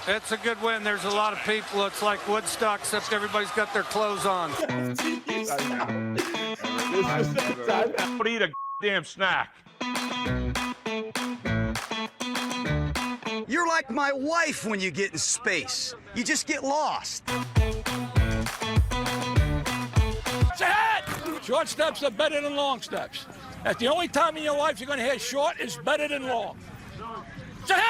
It's a good win. There's a lot of people. It's like Woodstock, except everybody's got their clothes on. Don't eat a damn snack. You're like my wife when you get in space. You just get lost. Short steps are better than long steps. That's the only time in your life you're going to hear short is better than long.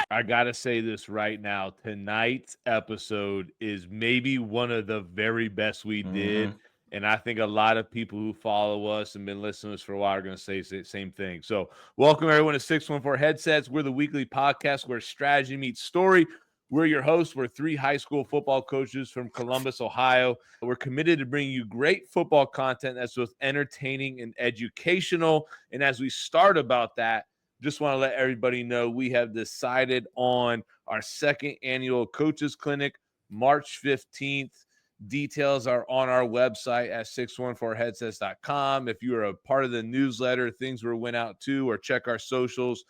I got to say this right now. Tonight's episode is maybe one of the very best we did. And I think a lot of people who follow us and been listening to us for a while are going to say the same thing. So welcome everyone to 614 Headsets. We're the weekly podcast where strategy meets story. We're your hosts. We're three high school football coaches from Columbus, Ohio. We're committed to bringing you great football content that's both entertaining and educational. And as we start about that, just want to let everybody know we have decided on our second annual coaches clinic, March 15th. Details are on our website at 614headsets.com. If you are a part of the newsletter, things we went out to, or check our socials.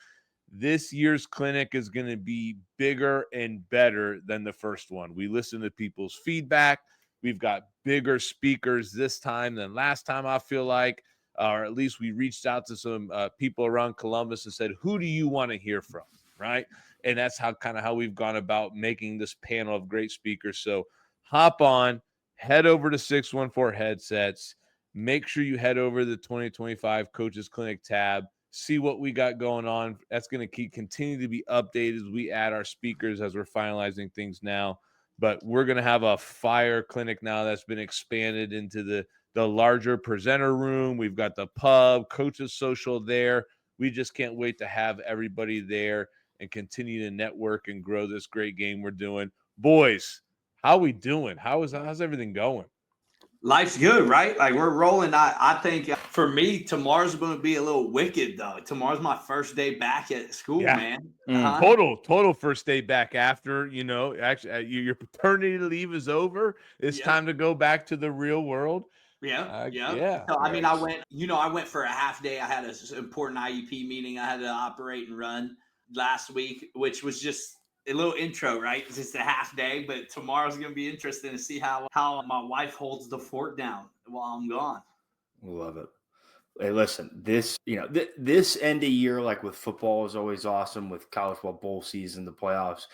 This year's clinic is going to be bigger and better than the first one. We listen to people's feedback. We've got bigger speakers this time than last time, I feel like. Or at least we reached out to some people around Columbus and said, who do you want to hear from, right? And that's how we've gone about making this panel of great speakers. So hop on, head over to 614 Headsets. Make sure you head over to the 2025 Coaches Clinic tab. See what we got going on. That's going to continue to be updated as we add our speakers as we're finalizing things now. But we're going to have a fire clinic now that's been expanded into the larger presenter room. We've got the pub, coaches social there. We just can't wait to have everybody there and continue to network and grow this great game we're doing. Boys, how we doing? How's everything going? Life's good, right? Like we're rolling. I think for me, tomorrow's going to be a little wicked though. Tomorrow's my first day back at school, man. Total first day back after, actually your paternity leave is over. It's time to go back to the real world. Yeah. So, I mean, I went for a half day. I had an important IUP meeting I had to operate and run last week, which was just a little intro, right? It's just a half day, but tomorrow's going to be interesting to see how my wife holds the fort down while I'm gone. Love it. Hey, listen, this end of year, like with football, is always awesome. With college football bowl season, the playoffs.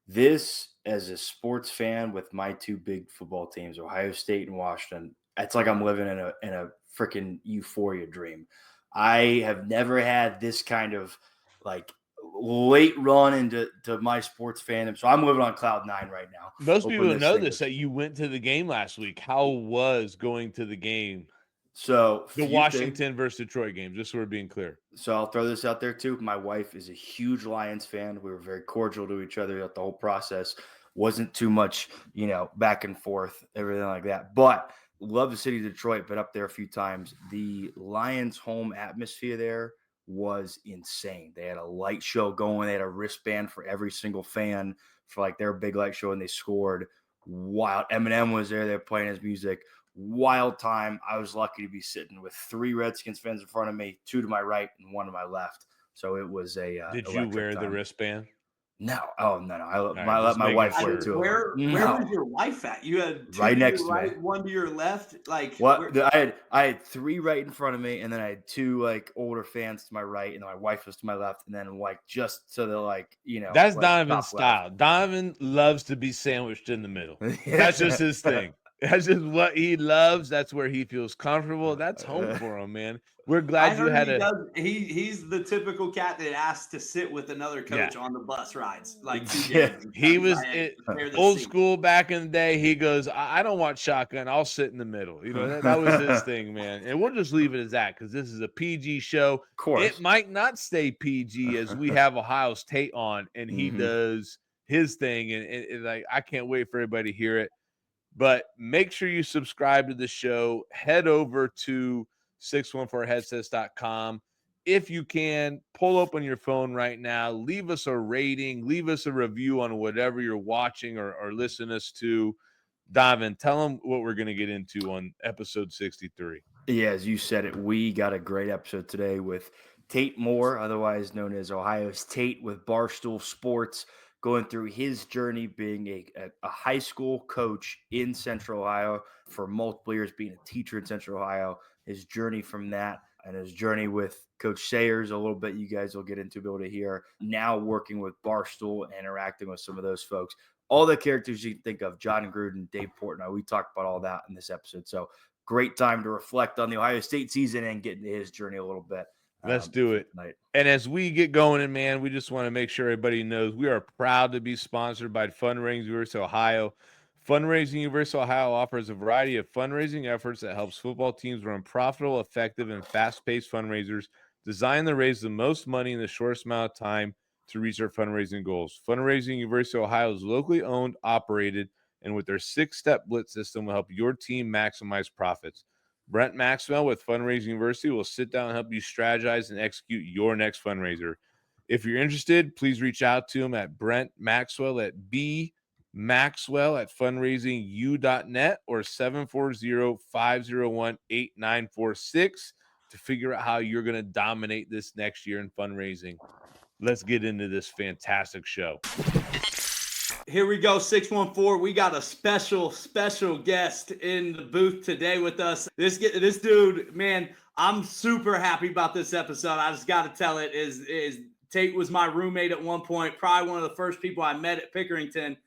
This, as a sports fan, with my two big football teams, Ohio State and Washington, it's like I'm living in a freaking euphoria dream. I have never had this kind of like late run into my sports fandom. So I'm living on cloud nine right now. Most people know this, that you went to the game last week. How was going to the game? So the Washington versus Detroit game, just so we're being clear. So I'll throw this out there too. My wife is a huge Lions fan. We were very cordial to each other throughout the whole process. Wasn't too much, back and forth, everything like that. But love the city of Detroit, been up there a few times. The Lions home atmosphere there was insane. They had a light show going. They had a wristband for every single fan for like their big light show, and they scored. Wild. Eminem was there. They were playing his music. Wild time. I was lucky to be sitting with three Redskins fans in front of me, two to my right and one to my left. So it was a Did you wear the wristband? No. Oh, no. I let my wife wear it too. Where was your wife at? You had two right next to right, me. one to your left. Like what? I had three right in front of me, and then I had two like older fans to my right, and then my wife was to my left, and then like just to the That's like, Donovan's style. left. Donovan loves to be sandwiched in the middle. That's just his thing. That's just what he loves. That's where he feels comfortable. That's home for him, man. We're glad you had He's the typical cat that asks to sit with another coach on the bus rides. Like he was old school back in the day. He goes, I don't want shotgun. I'll sit in the middle. That was his thing, man. And we'll just leave it as that because this is a PG show. Of course. It might not stay PG as we have Ohio State on and he does his thing. And like I can't wait for everybody to hear it. But make sure you subscribe to the show. Head over to 614headsets.com. If you can, pull up on your phone right now. Leave us a rating. Leave us a review on whatever you're watching or listening us to. Donovan, tell them what we're going to get into on episode 63. Yeah, as you said it, we got a great episode today with Tate Moore, otherwise known as Ohio's Tate, with Barstool Sports. going through his journey being a high school coach in Central Ohio for multiple years, being a teacher in Central Ohio, his journey from that, and his journey with Coach Sayers a little bit. You guys will get into, be able to hear now working with Barstool and interacting with some of those folks. All the characters you can think of, Jon Gruden, Dave Portnoy. We talked about all that in this episode. So great time to reflect on the Ohio State season and get into his journey a little bit. Let's do it. Tonight. And as we get going, and man, we just want to make sure everybody knows we are proud to be sponsored by Fundraising University of Ohio. Fundraising University of Ohio offers a variety of fundraising efforts that helps football teams run profitable, effective, and fast-paced fundraisers designed to raise the most money in the shortest amount of time to reach their fundraising goals. Fundraising University of Ohio is locally owned, operated, and with their 6-step blitz system will help your team maximize profits. Brent Maxwell with Fundraising University will sit down and help you strategize and execute your next fundraiser. If you're interested, please reach out to him at Brent Maxwell at bmaxwell@fundraisingu.net or 740-501-8946 to figure out how you're going to dominate this next year in fundraising. Let's get into this fantastic show. Here we go, 614. We got a special guest in the booth today with us. This dude, man, I'm super happy about this episode. I just got to tell it is Tate was my roommate at one point, probably one of the first people I met at Pickerington.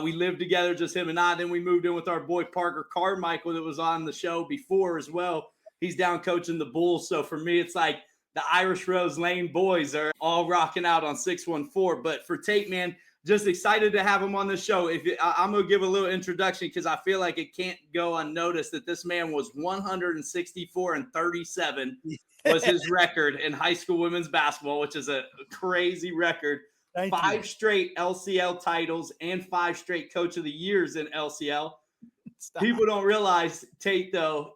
We lived together, just him and I. Then we moved in with our boy Parker Carmichael that was on the show before as well. He's down coaching the Bulls. So for me, it's like the Irish Rose Lane boys are all rocking out on 614. But for Tate, man, just excited to have him on the show. I'm going to give a little introduction because I feel like it can't go unnoticed that this man was 164-37 was his record in high school women's basketball, which is a crazy record. Thank 5 you. straight LCL titles and 5 straight Coach of the Years in LCL. Stop. People don't realize Tate, though,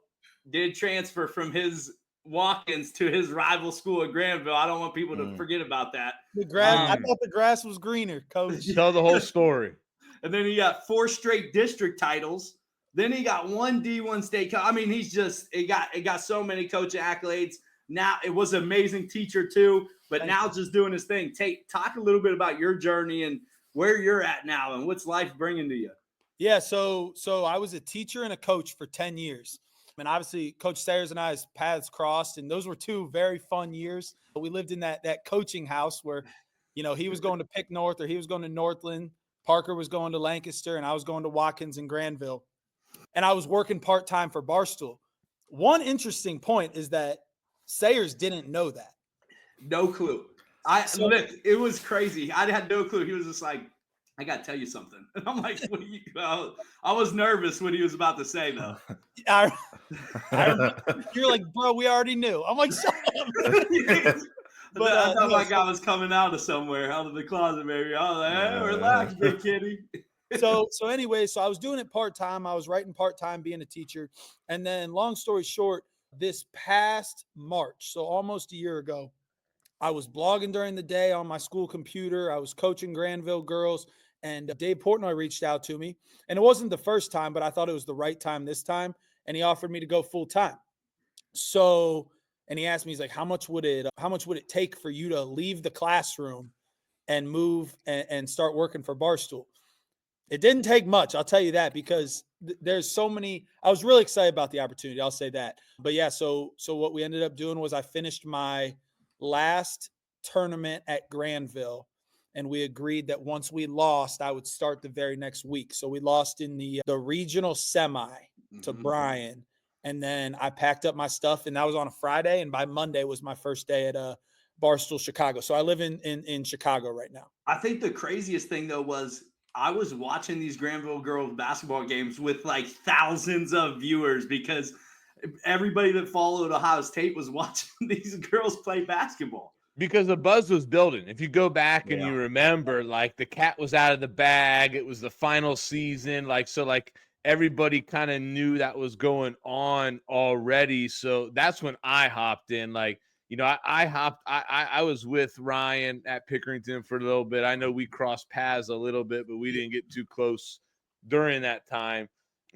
did transfer from his walk-ins to his rival school at Granville. I don't want people to forget about that. The grass. I thought the grass was greener, Coach. Tell the whole story. And then he got 4 straight district titles. Then he got 1 D1 state. I mean, he's just it got so many coaching accolades. Now it was an amazing teacher too, but now just doing his thing. Tate, talk a little bit about your journey and where you're at now and what's life bringing to you. Yeah, so I was a teacher and a coach for 10 years. And obviously, Coach Sayers and I's paths crossed, and those were 2 very fun years. We lived in that coaching house where, you know, he was going to Pick North or he was going to Northland. Parker was going to Lancaster, and I was going to Watkins and Granville. And I was working part-time for Barstool. One interesting point is that Sayers didn't know that. No clue. Look, it was crazy. I had no clue. He was just like, I got to tell you something. And I'm like, what are you? I was nervous what he was about to say, though. You're like, bro, we already knew. I'm like, shut up. But I thought my guy was coming out of somewhere, out of the closet, baby. I was like, hey, relax, big kitty. So anyway, so I was doing it part-time. I was writing part-time, being a teacher. And then long story short, this past March, so almost a year ago, I was blogging during the day on my school computer. I was coaching Granville girls, and Dave Portnoy reached out to me. And it wasn't the first time, but I thought it was the right time this time. And he offered me to go full-time. So, and he asked me, he's like, how much would it take for you to leave the classroom and move and start working for Barstool? It didn't take much, I'll tell you that, because there's so many. I was really excited about the opportunity, I'll say that. But yeah, so what we ended up doing was I finished my last tournament at Granville, and we agreed that once we lost, I would start the very next week. So we lost in the regional semi to Bryan, and then I packed up my stuff, and that was on a Friday, and by Monday was my first day at Barstool Chicago. So I live in Chicago right now. I think the craziest thing, though, was I was watching these Granville girls basketball games with like thousands of viewers because everybody that followed Ohio State was watching these girls play basketball. Because the buzz was building. If you go back and you remember, like, the cat was out of the bag. It was the final season. Like, so, like, everybody kind of knew that was going on already. So that's when I hopped in. Like, you know, I was with Ryan at Pickerington for a little bit. I know we crossed paths a little bit, but we didn't get too close during that time.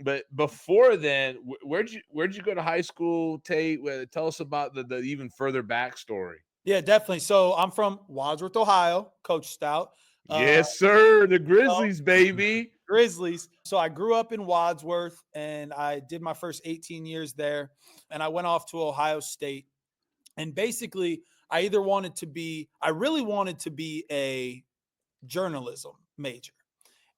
But before then, where'd you go to high school, Tate? Tell us about the even further backstory. Yeah, definitely. So I'm from Wadsworth, Ohio, Coach Stout. Yes, sir. The Grizzlies, baby. Grizzlies. So I grew up in Wadsworth and I did my first 18 years there. And I went off to Ohio State. And basically, I really wanted to be a journalism major.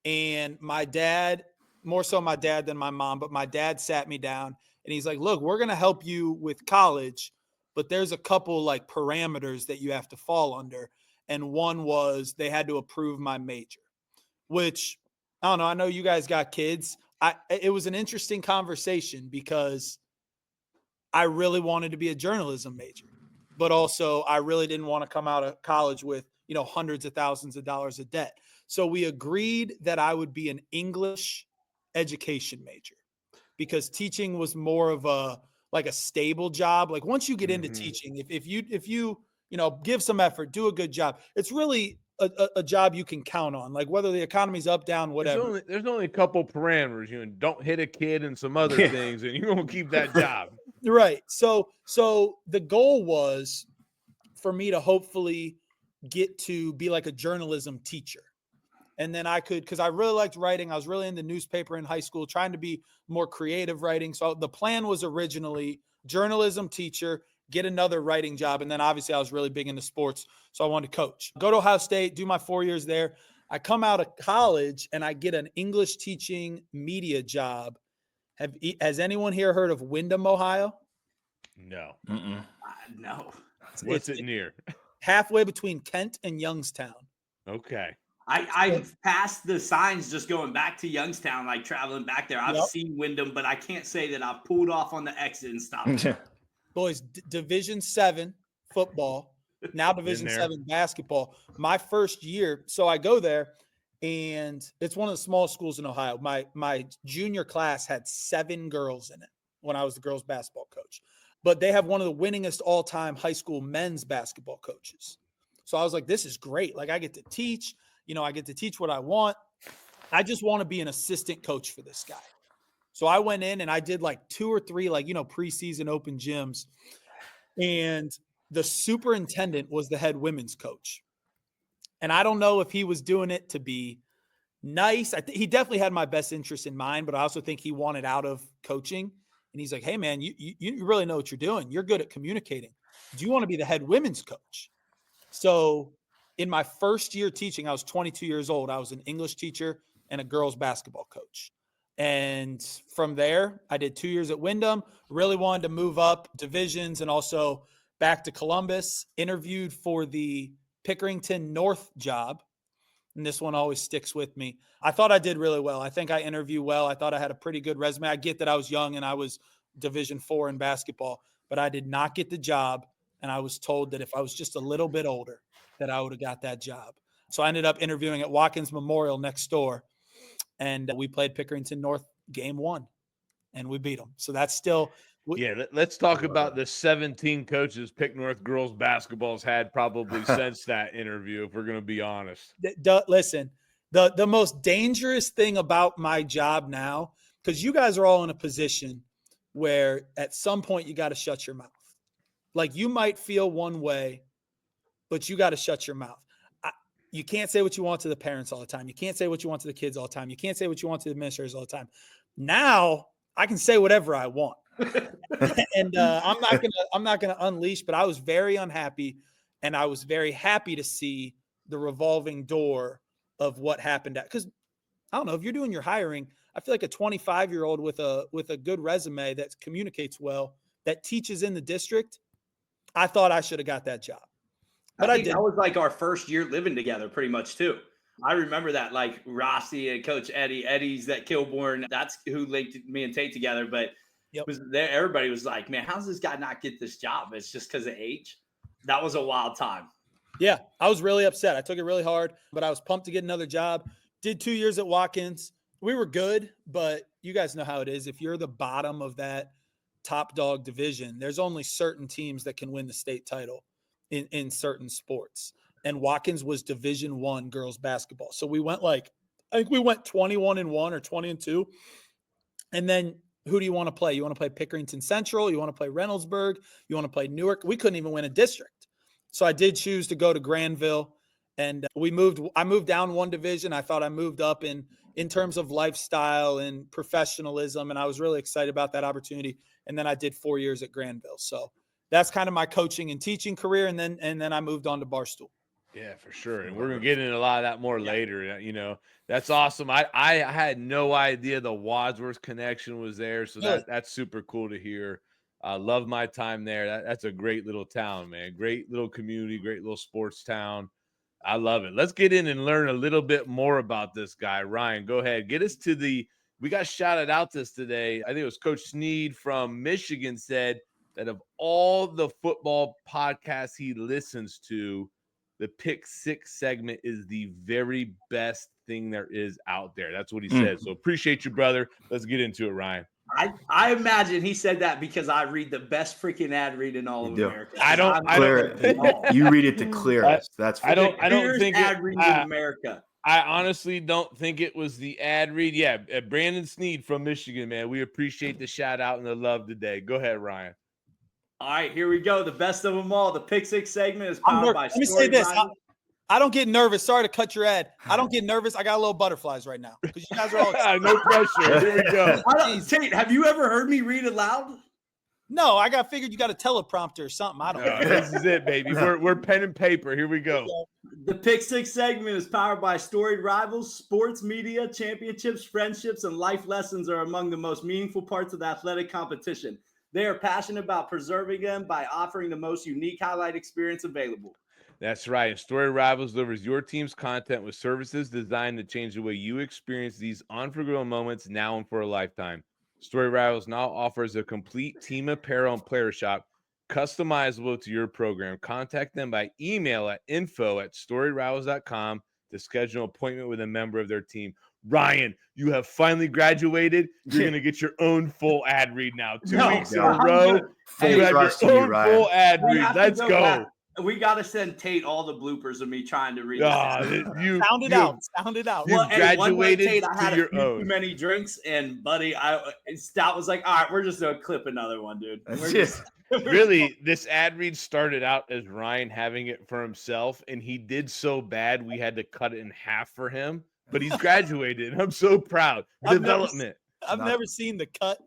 And my dad, more so my dad than my mom, but my dad sat me down and he's like, look, we're going to help you with college, but there's a couple like parameters that you have to fall under. And one was they had to approve my major, which I don't know. I know you guys got kids. It was an interesting conversation because I really wanted to be a journalism major, but also I really didn't want to come out of college with, hundreds of thousands of dollars of debt. So we agreed that I would be an English education major because teaching was more of a stable job. Like once you get into teaching, if you give some effort, do a good job, it's really a job you can count on, like whether the economy's up, down, whatever. There's only a couple parameters. Don't hit a kid and some other things, and you're going to keep that job. Right. So the goal was for me to hopefully get to be like a journalism teacher. And then because I really liked writing. I was really into newspaper in high school, trying to be more creative writing. So the plan was originally journalism teacher, get another writing job. And then obviously I was really big into sports. So I wanted to coach, go to Ohio State, do my 4 years there. I come out of college and I get an English teaching media job. Has anyone here heard of Windham, Ohio? No. No. What's it near? Halfway between Kent and Youngstown. Okay. I've passed the signs just going back to Youngstown, like traveling back there. I've seen Windham, but I can't say that I've pulled off on the exit and stopped. Boys, Division 7 football, now Division 7 basketball. My first year, so I go there, and it's one of the smallest schools in Ohio. My junior class had 7 girls in it when I was the girls basketball coach. But they have one of the winningest all-time high school men's basketball coaches. So I was like, this is great. Like I get to teach. I get to teach what I want. I just want to be an assistant coach for this guy. So I went in and I did like 2 or 3, preseason open gyms. And the superintendent was the head women's coach. And I don't know if he was doing it to be nice. He definitely had my best interest in mind, but I also think he wanted out of coaching. And he's like, hey, man, you really know what you're doing. You're good at communicating. Do you want to be the head women's coach? So in my first year teaching, I was 22 years old. I was an English teacher and a girls basketball coach. And from there, I did 2 years at Windham, really wanted to move up divisions and also back to Columbus, interviewed for the Pickerington North job. And this one always sticks with me. I thought I did really well. I think I interviewed well. I thought I had a pretty good resume. I get that I was young and I was Division 4 in basketball, but I did not get the job. And I was told that if I was just a little bit older, that I would have got that job. So I ended up interviewing at Watkins Memorial next door. And we played Pickerington North game 1 and we beat them. So that's still. Let's talk about the 17 coaches Pick North girls basketball's had probably since that interview, if we're going to be honest. Listen, the most dangerous thing about my job now, because you guys are all in a position where at some point you got to shut your mouth. Like you might feel one way, but you got to shut your mouth. You can't say what you want to the parents all the time. You can't say what you want to the kids all the time. You can't say what you want to the administrators all the time. Now I can say whatever I want. And I'm not gonna unleash, but I was very unhappy, and I was very happy to see the revolving door of what happened. Because I don't know if you're doing your hiring, I feel like a 25-year-old with a good resume that communicates well, that teaches in the district. I thought I should have got that job, but I didn't. That was like our first year living together, pretty much too. I remember that, like Rossi and Coach Eddie's that Kilbourne. That's who linked me and Tate together, but. Yep. Was there, everybody was like, man, how does this guy not get this job? It's just because of age. That was a wild time. Yeah, I was really upset. I took it really hard, but I was pumped to get another job. Did 2 years at Watkins. We were good, but you guys know how it is. If you're the bottom of that top dog division, there's only certain teams that can win the state title in certain sports. And Watkins was Division I girls basketball. So we went I think we went 21-1 or 20-2. And then who do you want to play? You want to play Pickerington Central? You want to play Reynoldsburg? You want to play Newark? We couldn't even win a district. So I did choose to go to Granville And I moved down one division. I thought I moved up in terms of lifestyle and professionalism. And I was really excited about that opportunity. And then I did 4 years at Granville. So that's kind of my coaching and teaching career. And then I moved on to Barstool. Yeah, for sure. And we're going to get into a lot of that more later. That's awesome. I had no idea the Wadsworth connection was there. So that's super cool to hear. I love my time there. That's a great little town, man. Great little community, great little sports town. I love it. Let's get in and learn a little bit more about this guy. Ryan, go ahead. Get us to we got shouted out this today. I think it was Coach Sneed from Michigan said that of all the football podcasts he listens to, the Pick Six segment is the very best thing there is out there. That's what he said. So appreciate you, brother. Let's get into it, Ryan. I imagine he said that because I read the best freaking ad read in all of America. You read it to clear us. That's I don't think ad read in America. I honestly don't think it was the ad read. Yeah, Brandon Sneed from Michigan, man. We appreciate the shout out and the love today. Go ahead, Ryan. All right, here we go. The best of them all. The Pick Six segment is powered by. Let me say this. I don't get nervous. Sorry to cut your ad. I don't get nervous. I got a little butterflies right now because you guys are all no pressure. Here we go. Tate, have you ever heard me read aloud? No, I figured you got a teleprompter or something. I don't know. This is it, baby. We're pen and paper. Here we go. The Pick Six segment is powered by storied rivals. Sports media, championships, friendships, and life lessons are among the most meaningful parts of the athletic competition. They are passionate about preserving them by offering the most unique highlight experience available. That's right. And Story Rivals delivers your team's content with services designed to change the way you experience these unforgettable moments now and for a lifetime. Story Rivals now offers a complete team apparel and player shop customizable to your program. Contact them by email at info@storyrivals.com to schedule an appointment with a member of their team. Ryan, you have finally graduated. You're going to get your own full ad read now. 2 weeks in a row. You have your own full ad read. Let's go. We got to send Tate all the bloopers of me trying to read. Sound it out. You graduated Tate, I had to your own. Too many drinks, and buddy, Stout was like, "All right, we're just gonna clip another one, dude." Really, this ad read started out as Ryan having it for himself, and he did so bad we had to cut it in half for him. But he's graduated, and I'm so proud. Development. I've never seen the cut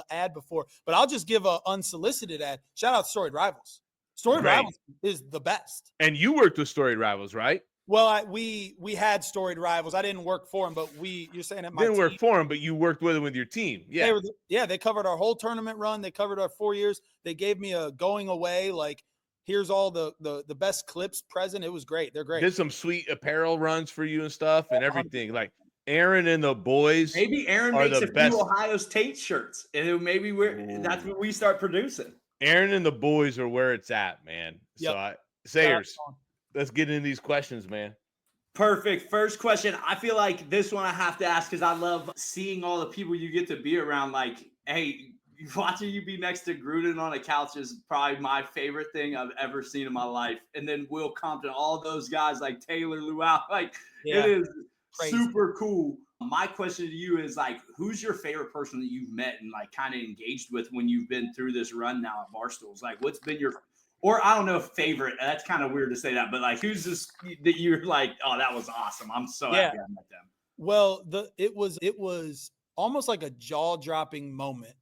ad before, but I'll just give an unsolicited ad. Shout out Storied Rivals. Storied Rivals is the best. And you worked with Storied Rivals, right? Well, we had Storied Rivals. I didn't work for them, but you're saying at my didn't team, work for them, but you worked with them with your team. Yeah. They covered our whole tournament run. They covered our 4 years. They gave me a going away, like, here's all the best clips present. It was great. They're great. Did some sweet apparel runs for you and stuff and everything. Like Aaron and the boys. Maybe Aaron makes a few Ohio State shirts, and maybe that's what we start producing. Aaron and the boys are where it's at, man. Yep. So, Sayers, let's get into these questions, man. Perfect. First question. I feel like this one I have to ask because I love seeing all the people you get to be around. Like, hey, watching you be next to Gruden on a couch is probably my favorite thing I've ever seen in my life. And then Will Compton, all those guys like Taylor Luau, it is crazy. Super cool. My question to you is, like, who's your favorite person that you've met and like kind of engaged with when you've been through this run now at Barstool's? Like, what's been your, or I don't know, favorite? That's kind of weird to say that, but like, who's this that you're like, oh, that was awesome. I'm so happy I met them. Well, it was almost like a jaw-dropping moment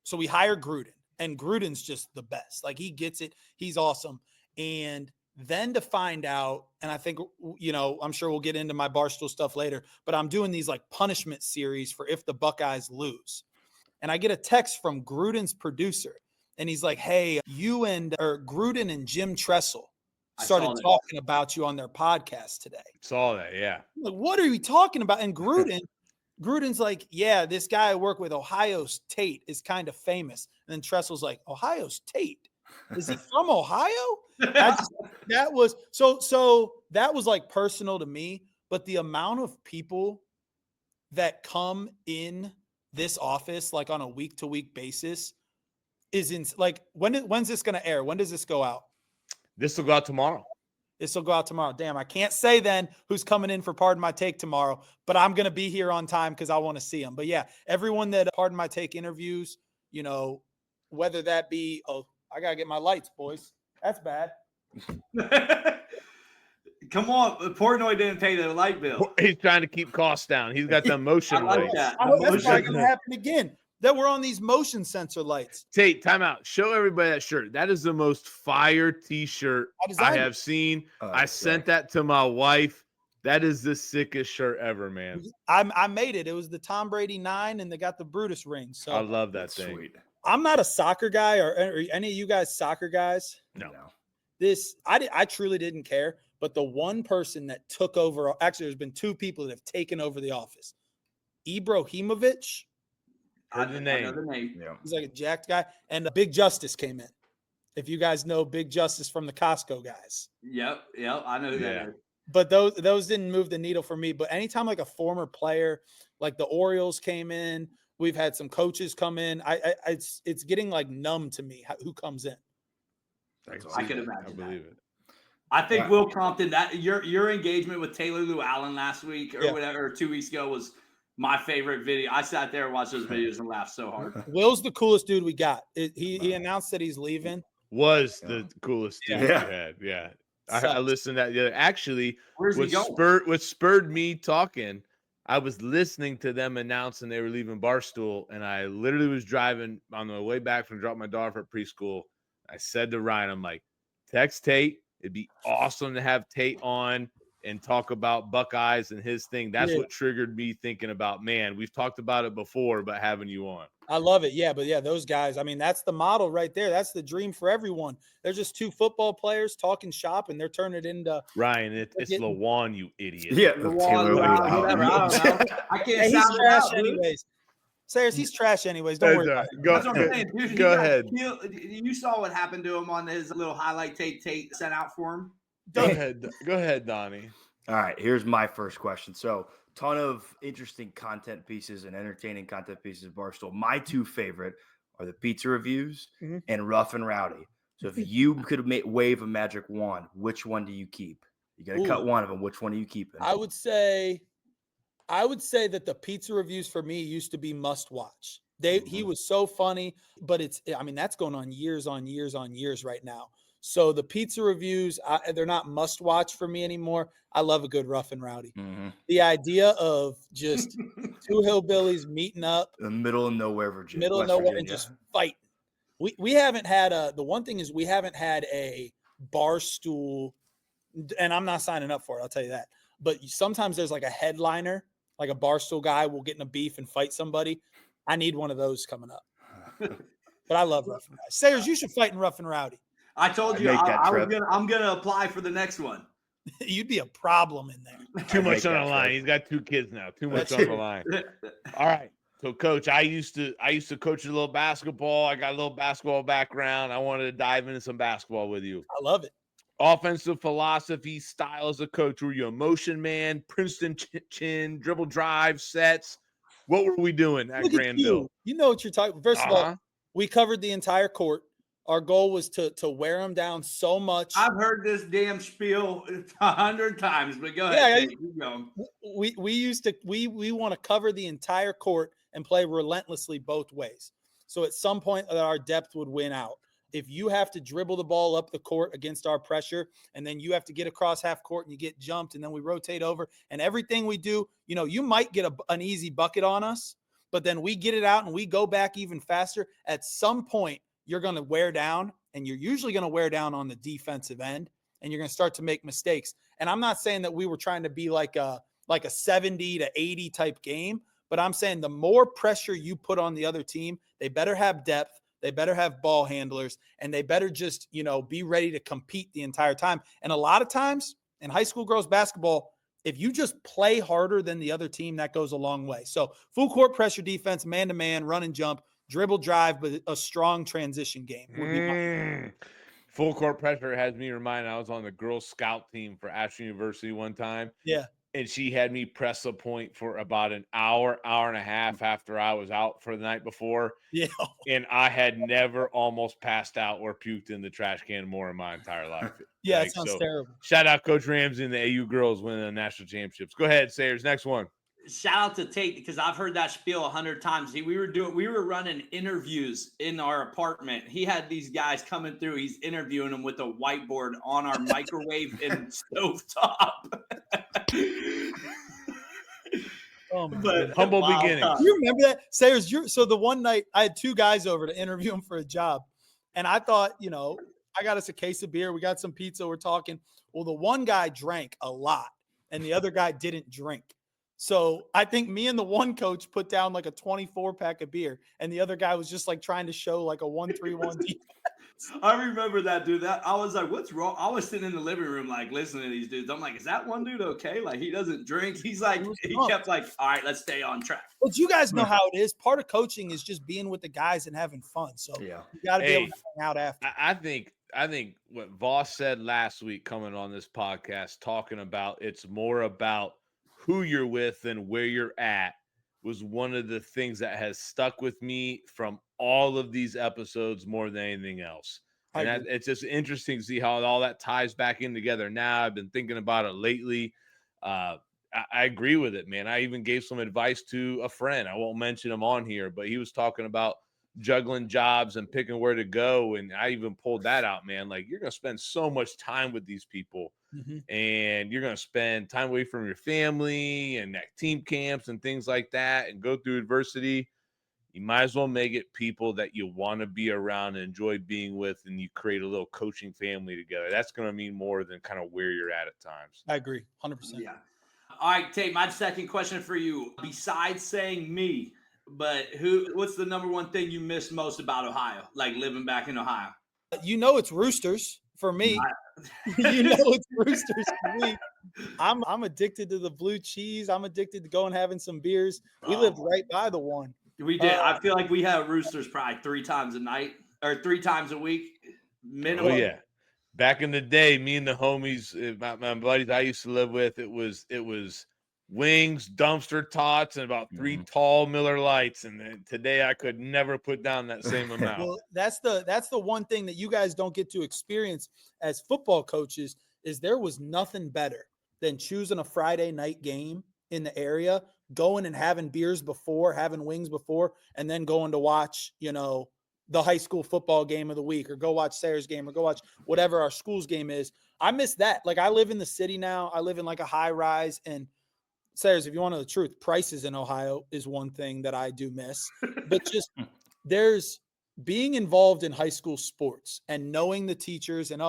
so we hired Gruden, and Gruden's just the best. Like, he gets it. He's awesome. And then to find out, and I think, I'm sure we'll get into my Barstool stuff later, but I'm doing these like punishment series for if the Buckeyes lose. And I get a text from Gruden's producer, and he's like, hey, Gruden and Jim Tressel started talking about you on their podcast today. Saw that, yeah. I'm like, what are you talking about? And Gruden's like, yeah, this guy I work with, Ohio Tate, is kind of famous. And then Tressel's like, Ohio Tate? Is he from Ohio? That was like personal to me, but the amount of people that come in this office like on a week-to-week basis is like, when's this going to air? When does this go out? This will go out tomorrow. This will go out tomorrow. Damn, I can't say then who's coming in for Pardon My Take tomorrow, but I'm going to be here on time because I want to see them. But yeah, everyone that Pardon My Take interviews, whether that be, I got to get my lights, boys. That's bad. Come on, Portnoy didn't pay the light bill. He's trying to keep costs down. He's got the motion I like lights. that. That's probably going to happen again. That we're on these motion sensor lights. Tate, time out. Show everybody that shirt. That is the most fire T-shirt I have seen. I sent that to my wife. That is the sickest shirt ever, man. I made it. It was the Tom Brady 9, and they got the Brutus ring. So I love that thing. Sweet. I'm not a soccer guy, or any of you guys soccer guys. No. I truly didn't care. But the one person that took over, actually, there's been two people that have taken over the office. Ibrahimovic. Heard the name. Yeah. He's like a jacked guy. And Big Justice came in. If you guys know Big Justice from the Costco guys. Yep. I know who that is. But those didn't move the needle for me. But anytime like a former player, like the Orioles came in, we've had some coaches come in. It's getting like numb to me who comes in. I can imagine. I believe it. I think Will Compton, that your engagement with Taylor Lou Allen last week or whatever, or 2 weeks ago was my favorite video. I sat there and watched those videos and laughed so hard. Will's the coolest dude we got. He announced that he's leaving. Was the coolest dude we had. Yeah. I listened to that. Actually, what spurred me talking, I was listening to them announcing they were leaving Barstool, and I literally was driving on the way back from dropping my daughter at preschool. I said to Ryan, I'm like, text Tate. It'd be awesome to have Tate on and talk about Buckeyes and his thing. That's what triggered me thinking about, man, we've talked about it before, but having you on. I love it. Yeah, but those guys, I mean, that's the model right there. That's the dream for everyone. They're just two football players talking shop, and they're turning it into Ryan. It's Lawan, you idiot. Yeah, Whatever, I don't know. I can't sound it out, anyways. Sayers, he's trash anyways. Don't worry about it. That's what I'm saying, dude. Go ahead. You saw what happened to him on his little highlight tape Tate sent out for him. Go ahead, Donnie. All right, here's my first question. So, ton of interesting content pieces and entertaining content pieces of Barstool. My two favorite are the pizza reviews and Rough and Rowdy. So, if you could wave a magic wand, which one do you keep? You got to cut one of them. Which one are you keeping? I would say that the pizza reviews for me used to be must watch. He was so funny, but that's going on years right now. So the pizza reviews, they're not must watch for me anymore. I love a good Rough and Rowdy. The idea of just two hillbillies meeting up in the middle of nowhere, Virginia. And just fighting. We haven't had the one thing is we haven't had a Barstool, and I'm not signing up for it, I'll tell you that. But sometimes there's like a headliner, like a Barstool guy will get in a beef and fight somebody. I need one of those coming up. But I love Rough and Rowdy. Sayers, you should fight in Rough and Rowdy. I told you I'm gonna apply for the next one. You'd be a problem in there. Too much on the line. He's got 2 kids now. Too much on the line. All right. So, Coach, I used to coach a little basketball. I got a little basketball background. I wanted to dive into some basketball with you. I love it. Offensive philosophy, style as a coach. Were you a motion man, Princeton chin, dribble drive, sets? What were we doing at Granville? You know what you're talking. First of all, we covered the entire court. Our goal was to wear them down so much. I've heard this damn spiel 100 times, but go ahead. Keep going. We want to cover the entire court and play relentlessly both ways. So at some point our depth would win out. If you have to dribble the ball up the court against our pressure, and then you have to get across half court and you get jumped, and then we rotate over, and everything we do, you might get an easy bucket on us, but then we get it out and we go back even faster. At some point, you're going to wear down, and you're usually going to wear down on the defensive end, and you're going to start to make mistakes. And I'm not saying that we were trying to be like a 70 to 80 type game, but I'm saying the more pressure you put on the other team, they better have depth. They better have ball handlers, and they better just, be ready to compete the entire time. And a lot of times in high school girls basketball, if you just play harder than the other team, that goes a long way. So full court pressure defense, man-to-man, run and jump, dribble drive, but a strong transition game would be full court pressure has me reminded I was on the Girl Scout team for Ashland University one time. Yeah. And she had me press a point for about an hour and a half after I was out for the night before. Yeah. And I had never almost passed out or puked in the trash can more in my entire life. Yeah, it sounds terrible. Shout out Coach Ramsey and the AU girls winning the national championships. Go ahead, Sayers. Next one. shout out to Tate because I've heard that spiel 100 times. We were running interviews in our apartment. He had these guys coming through. He's interviewing them with a whiteboard on our microwave and stovetop. Oh my But goodness. Humble wild beginnings. time. You remember that? Sayers, so the one night I had 2 guys over to interview him for a job. And I thought, I got us a case of beer. We got some pizza. We're talking. Well, the one guy drank a lot and the other guy didn't drink. So I think me and the one coach put down like a 24-pack of beer. And the other guy was just like trying to show like a 1-3-1 defense. I remember that, dude. I was like, what's wrong? I was sitting in the living room, like, listening to these dudes. I'm like, is that one dude okay? Like, he doesn't drink. He's like, he kept like, all right, let's stay on track. But you guys know how it is. Part of coaching is just being with the guys and having fun. So you got to be able to hang out after. I think what Voss said last week coming on this podcast, talking about it's more about who you're with and where you're at, was one of the things that has stuck with me from all of these episodes more than anything else. And it's just interesting to see how all that ties back in together. Now I've been thinking about it lately. I agree with it, man. I even gave some advice to a friend. I won't mention him on here, but he was talking about juggling jobs and picking where to go. And I even pulled that out, man. Like, you're going to spend so much time with these people. And you're going to spend time away from your family and at team camps and things like that and go through adversity. You might as well make it people that you want to be around and enjoy being with, and you create a little coaching family together. That's going to mean more than kind of where you're at times. I agree, 100%. Yeah. All right, Tate, my second question for you. Besides saying me, but what's the number one thing you miss most about Ohio, like living back in Ohio? It's Roosters for me. It's Roosters for me. I'm addicted to the blue cheese. I'm addicted to going having some beers. We lived right by the one. We did. I feel like we had Roosters probably 3 times a night or 3 times a week minimum. Oh yeah. Back in the day, me and the homies, my buddies I used to live with, it was wings, dumpster tots, and about 3 tall Miller Lights. And then today I could never put down that same amount. Well, that's the one thing that you guys don't get to experience as football coaches is there was nothing better than choosing a Friday night game in the area, going and having beers before, having wings before, and then going to watch, the high school football game of the week, or go watch Sayers game, or go watch whatever our school's game is. I miss that. Like, I live in the city now. I live in like a high rise, and Sayers, if you want to know the truth, prices in Ohio is one thing that I do miss. But just there's being involved in high school sports and knowing the teachers and,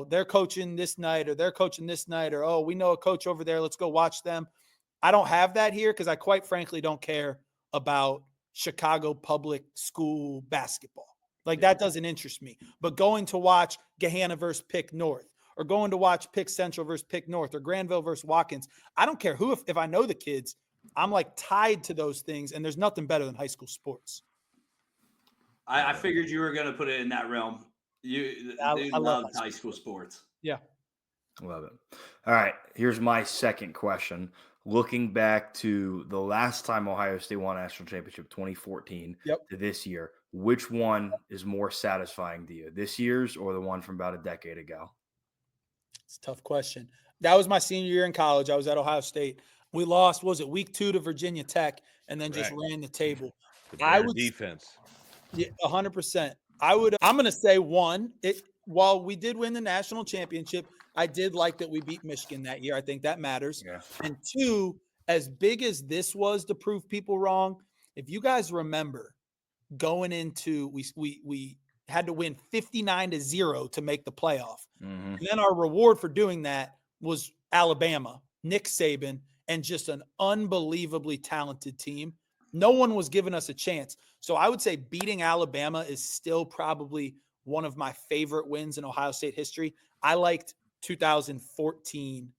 they're coaching this night or they're coaching this night, or, oh, we know a coach over there, let's go watch them. I don't have that here because I quite frankly don't care about Chicago public school basketball. Like, that doesn't interest me. But going to watch Gahanna versus Pick North, or going to watch Pick Central versus Pick North, or Granville versus Watkins, I don't care who, if I know the kids, I'm like tied to those things, and there's nothing better than high school sports. I figured you were going to put it in that realm. I love high school sports. Yeah. Love it. All right. Here's my second question. Looking back to the last time Ohio State won a national championship, 2014, to this year, which one is more satisfying to you, this year's or the one from about a decade ago? It's a tough question. That was my senior year in college. I was at Ohio State. We lost, week 2 to Virginia Tech, and then just ran the table. Defense. Yeah, 100%. I'm going to say one. While we did win the national championship, I did like that we beat Michigan that year. I think that matters. Yeah. And 2, as big as this was to prove people wrong, if you guys remember going into, we had to win 59-0 to make the playoff. And then our reward for doing that was Alabama, Nick Saban, and just an unbelievably talented team. No one was giving us a chance. So I would say beating Alabama is still probably one of my favorite wins in Ohio State history. I liked 2014.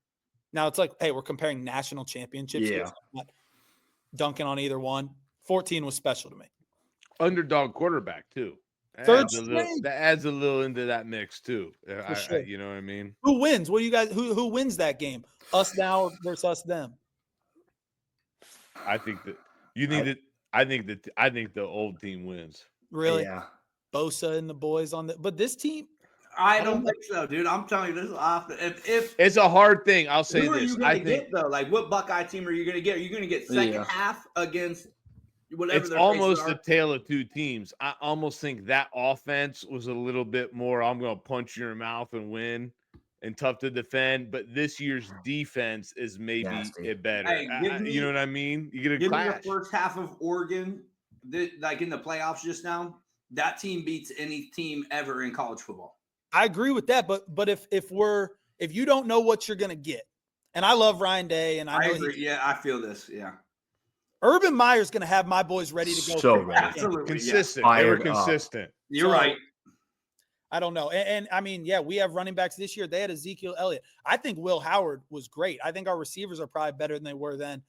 Now it's like, hey, we're comparing national championships. Yeah. I'm not dunking on either one. 14 was special to me. Underdog quarterback too. That adds a little into that mix too. Sure. You know what I mean? Who wins? What do you guys? Who wins that game? Us now versus us them? I think that you need it. I think the old team wins. Really? Yeah. Bosa and the boys on the. But this team. I don't think so, dude. I'm telling you, this is off. If It's a hard thing. I'll say who are this. you going to get though? Like, what Buckeye team are you going to get? Are you going to get second half against whatever? It's their almost faces a tale of two teams. I almost think that offense was a little bit more, I'm going to punch you in your mouth and win, and tough to defend. But this year's defense is maybe it better. Hey, You know what I mean? You get a give me clash. the first half of Oregon, like in the playoffs just now. That team beats any team ever in college football. I agree with that, but if you don't know what you're gonna get, and I love Ryan Day, and I know agree. Yeah, I feel this. Yeah, Urban Meyer's gonna have my boys ready to go. So ready. Absolutely consistent. Yeah. They were consistent. You're right. I don't know. And I mean, yeah, we have running backs this year. They had Ezekiel Elliott. I think Will Howard was great. I think our receivers are probably better than they were then.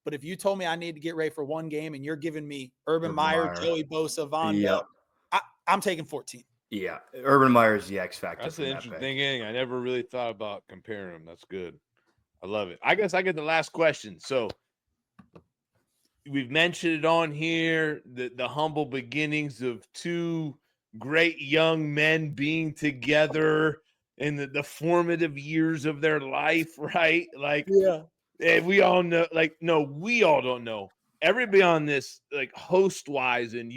But if you told me I need to get ready for one game and you're giving me Urban Meyer, Joey Bosa, Von Miller, I'm taking 14. Yeah. Urban Meyer's the X factor. That's an interesting thing. I never really thought about comparing them. That's good. I love it. I guess I get the last question. So we've mentioned it on here, the humble beginnings of two great young men being together in the formative years of their life, right? Like, we all know, like, no, we all don't know. Everybody on this, like, host-wise, and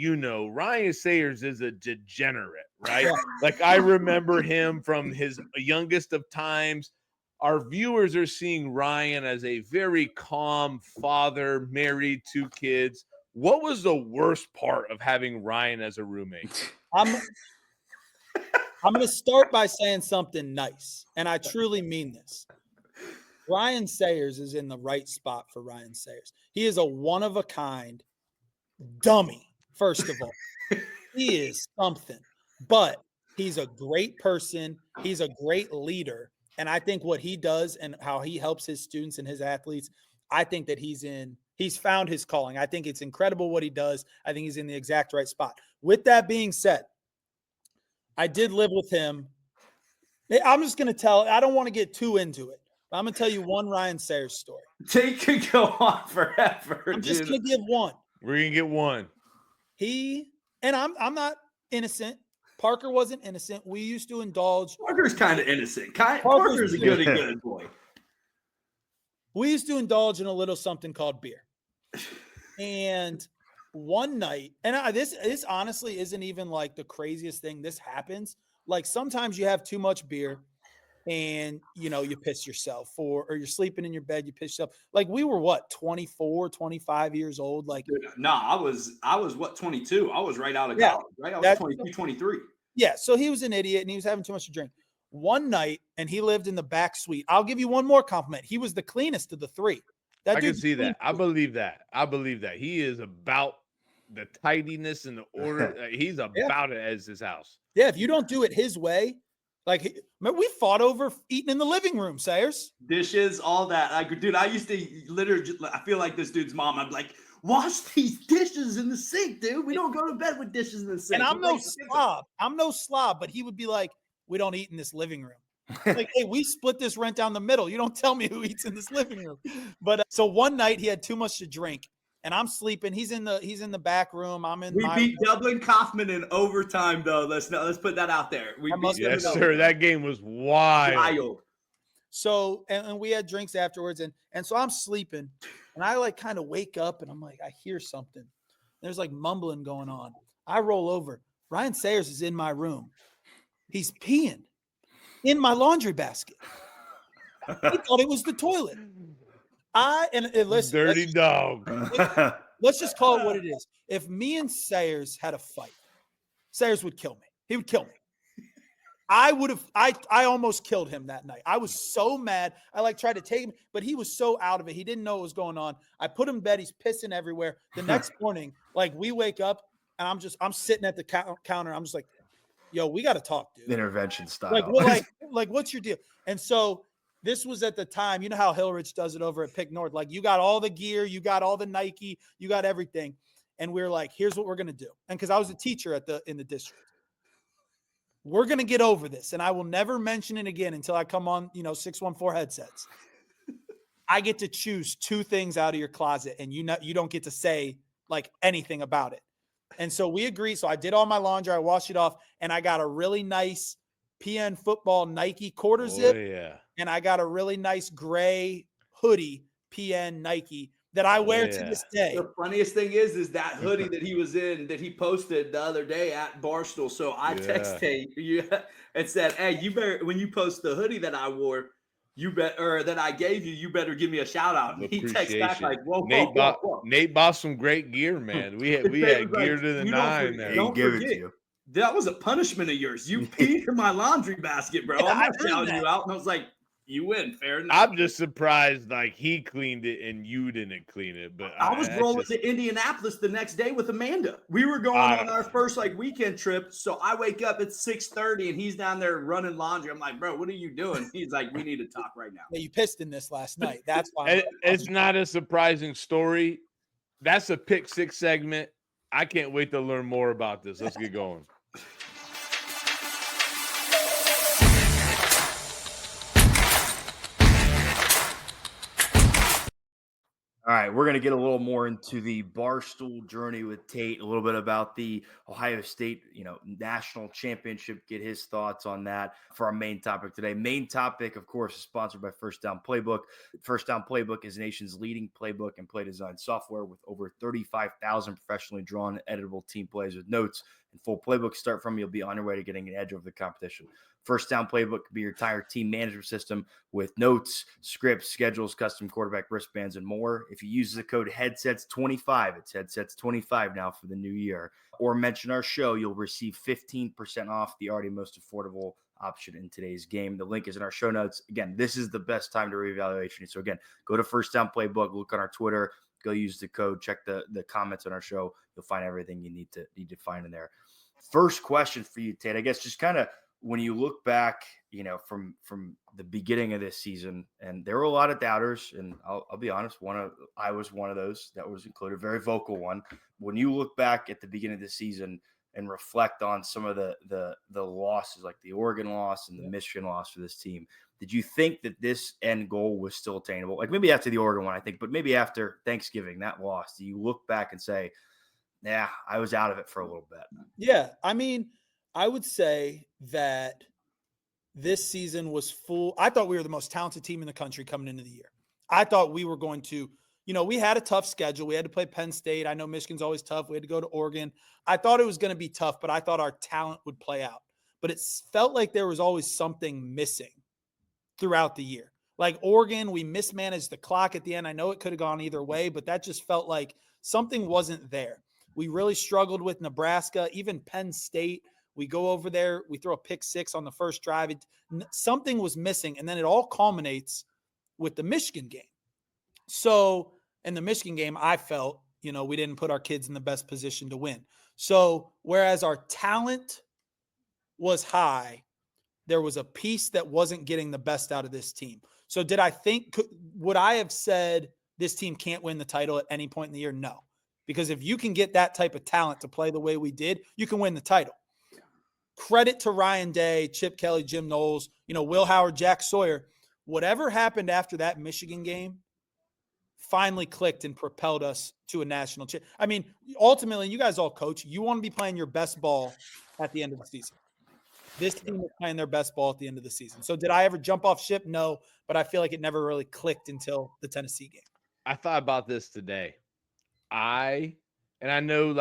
Ryan Sayers is a degenerate, right? Like, I remember him from his youngest of times. Our viewers are seeing Ryan as a very calm father, married, 2 kids. What was the worst part of having Ryan as a roommate? I'm going to start by saying something nice, and I truly mean this. Ryan Sayers is in the right spot for Ryan Sayers. He is a one-of-a-kind dummy, first of all. He is something, but he's a great person. He's a great leader, and I think what he does and how he helps his students and his athletes, I think that he's found his calling. I think it's incredible what he does. I think he's in the exact right spot. With that being said, I did live with him. I'm just going to I don't want to get too into it. But I'm going to tell you one Ryan Sayers story. They could go on forever. I'm just going to give one. We're going to get one. I'm not innocent. Parker wasn't innocent. We used to indulge. Parker's kind of innocent. Parker's a good boy. We used to indulge in a little something called beer. And one night, and this honestly isn't even like the craziest thing. This happens. Like sometimes you have too much beer and you piss yourself or you're sleeping in your bed, you piss yourself. Like we were 24, 25 years old. Like, no, I was 22. I was right out of college, right? I was 22, 23. Yeah. So he was an idiot and he was having too much to drink. One night, and he lived in the back suite. I'll give you one more compliment. He was the cleanest of the 3. I can see that. I believe that. He is about the tidiness and the order. He's about it as his house. Yeah, if you don't do it his way, like we fought over eating in the living room, Sayers. Dishes, all that. Like, dude, I used to literally, I feel like this dude's mom. I'm like, wash these dishes in the sink, dude. We don't go to bed with dishes in the sink. And I'm no slob, but he would be like, we don't eat in this living room. Like, hey, we split this rent down the middle. You don't tell me who eats in this living room. But so one night he had too much to drink, and I'm sleeping. He's in the back room. I'm in. We beat Dublin Kaufman in overtime, though. Let's put that out there. Yes, sir. That game was wild. So and we had drinks afterwards, and so I'm sleeping, and I like kind of wake up, and I'm like, I hear something. There's like mumbling going on. I roll over. Ryan Sayers is in my room. He's peeing in my laundry basket. I thought it was the toilet. Listen, dirty dog. Let's just call it what it is. If me and Sayers had a fight, Sayers would kill me. He would kill me. I almost killed him that night. I was so mad. I tried to take him, but he was so out of it. He didn't know what was going on. I put him in bed. He's pissing everywhere. The next morning, we wake up and I'm sitting at the counter. I'm just like, yo, we got to talk, dude. Intervention style. Like, what's your deal? And so this was at the time, you know how Hillrich does it over at Pick North. Like, you got all the gear, you got all the Nike, you got everything. And we're like, here's what we're going to do. And because I was a teacher in the district. We're going to get over this. And I will never mention it again until I come on, 614 headsets. I get to choose 2 things out of your closet, and you don't get to say anything about it. And so we agreed. So I did all my laundry. I washed it off, and I got a really nice PN football Nike quarter Oh, zip. yeah. And I got a really nice gray hoodie, PN Nike, that I wear to this day. The funniest thing is that hoodie that he was in that he posted the other day at Barstool. So I text Tate and said, "Hey, you better, when you post the hoodie that I wore, that I gave you better give me a shout out." And he texts back like, "Whoa, Nate bought some great gear, man. We had gear to the nine there. Don't forget, that was a punishment of yours. You peed in my laundry basket, bro. I'm not shouting you out." And I was like, "You win, fair enough." I'm just surprised like he cleaned it and you didn't clean it. But I was rolling to Indianapolis the next day with Amanda. We were going on our first weekend trip. So I wake up at 6:30 and he's down there running laundry. I'm like, "Bro, what are you doing?" He's like, "We need to talk right now." Yeah, you pissed in this last night. That's why. It's not a surprising story. That's a pick six segment. I can't wait to learn more about this. Let's get going. All right, we're going to get a little more into the Barstool journey with Tate, a little bit about the Ohio State, national championship, get his thoughts on that for our main topic today. Main topic, of course, is sponsored by First Down Playbook. First Down Playbook is the nation's leading playbook and play design software with over 35,000 professionally drawn, editable team plays with notes and full playbook start from. You'll be on your way to getting an edge over the competition. First Down Playbook could be your entire team management system with notes, scripts, schedules, custom quarterback wristbands, and more. If you use the code HEADSETS25, it's HEADSETS25 now for the new year, or mention our show, you'll receive 15% off the already most affordable option in today's game. The link is in our show notes. Again, this is the best time to reevaluation. So again, go to First Down Playbook, look on our Twitter, go use the code, check the comments on our show. You'll find everything you need to find in there. First question for you, Tate, I guess just kind of when you look back, from the beginning of this season, and there were a lot of doubters, and I'll be honest, I was one of those that was included, very vocal one. When you look back at the beginning of the season and reflect on some of the losses, like the Oregon loss and the Michigan loss for this team, did you think that this end goal was still attainable? Like maybe after the Oregon one, I think, but maybe after Thanksgiving, that loss, do you look back and say, "Yeah, I was out of it for a little bit"? Yeah, I mean, I would say that this season was full. I thought we were the most talented team in the country coming into the year. I thought we were going to, we had a tough schedule. We had to play Penn State. I know Michigan's always tough. We had to go to Oregon. I thought it was going to be tough, but I thought our talent would play out. But it felt like there was always something missing throughout the year. Like Oregon, we mismanaged the clock at the end. I know it could have gone either way, but that just felt like something wasn't there. We really struggled with Nebraska, even Penn State. We go over there, we throw a pick six on the first drive. Something was missing, and then it all culminates with the Michigan game. So in the Michigan game, I felt, we didn't put our kids in the best position to win. So whereas our talent was high, there was a piece that wasn't getting the best out of this team. So would I have said this team can't win the title at any point in the year? No. Because if you can get that type of talent to play the way we did, you can win the title. Credit to Ryan Day, Chip Kelly, Jim Knowles, Will Howard, Jack Sawyer. Whatever happened after that Michigan game finally clicked and propelled us to a national championship. I mean, ultimately, you guys all coach. You want to be playing your best ball at the end of the season. This team is playing their best ball at the end of the season. So did I ever jump off ship? No, but I feel like it never really clicked until the Tennessee game. I thought about this today. I know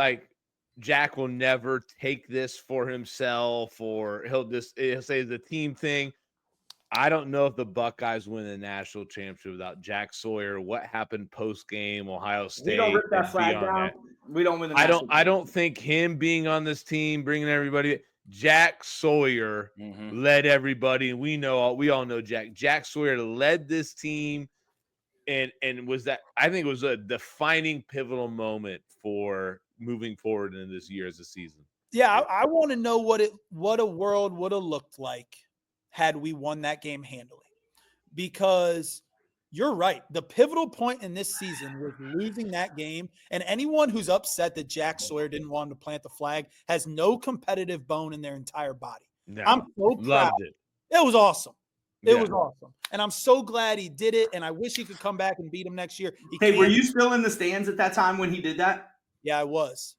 Jack will never take this for himself, or he'll say it's a team thing. I don't know if the Buckeyes win the national championship without Jack Sawyer. What happened post game, Ohio State? We don't rip that flag down. We don't win the national championship. I don't think him being on this team, bringing everybody. Jack Sawyer led everybody, and we all know Jack. Jack Sawyer led this team, and was that, I think it was a defining, pivotal moment for moving forward in this year as a season. Yeah, I want to know what a world would have looked like had we won that game handily. Because you're right. The pivotal point in this season was losing that game. And anyone who's upset that Jack Sawyer didn't want him to plant the flag has no competitive bone in their entire body. No, I'm so proud. Loved it. It was awesome. It was awesome. And I'm so glad he did it. And I wish he could come back and beat him next year. Hey, were you still in the stands at that time when he did that? Yeah, I was.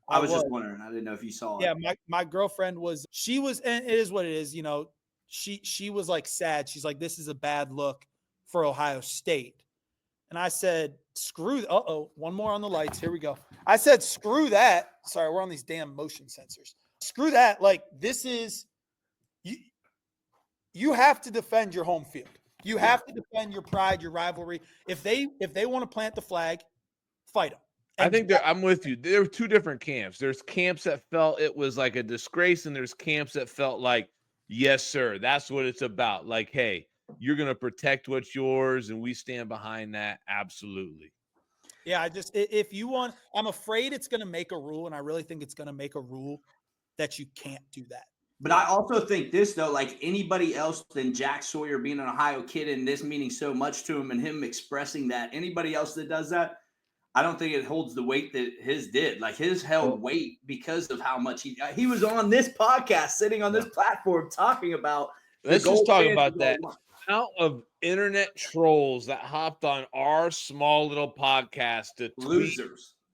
I was just wondering. I didn't know if you saw it. Yeah, my girlfriend was, and it is what it is. You know, she was like sad. She's like, this is a bad look for Ohio State. And I said, one more on the lights. Here we go. I said, screw that. Sorry, we're on these damn motion sensors. Screw that. Like, this is, you have to defend your home field. You have to defend your pride, your rivalry. If they want to plant the flag, fight them. I think I'm with you. There were two different camps. There's camps that felt it was like a disgrace, and there's camps that felt like, yes, sir, that's what it's about. Like, hey, you're going to protect what's yours, and we stand behind that. Absolutely. Yeah, if you want, I'm afraid it's going to make a rule, and I really think it's going to make a rule that you can't do that. But I also think this, though, like anybody else than Jack Sawyer being an Ohio kid and this meaning so much to him and him expressing that, anybody else that does that, I don't think it holds the weight that his did. Like his held weight because of how much he was on this podcast, sitting on this platform talking about. Let's just talk about that. Amount of internet trolls that hopped on our small little podcast to tweet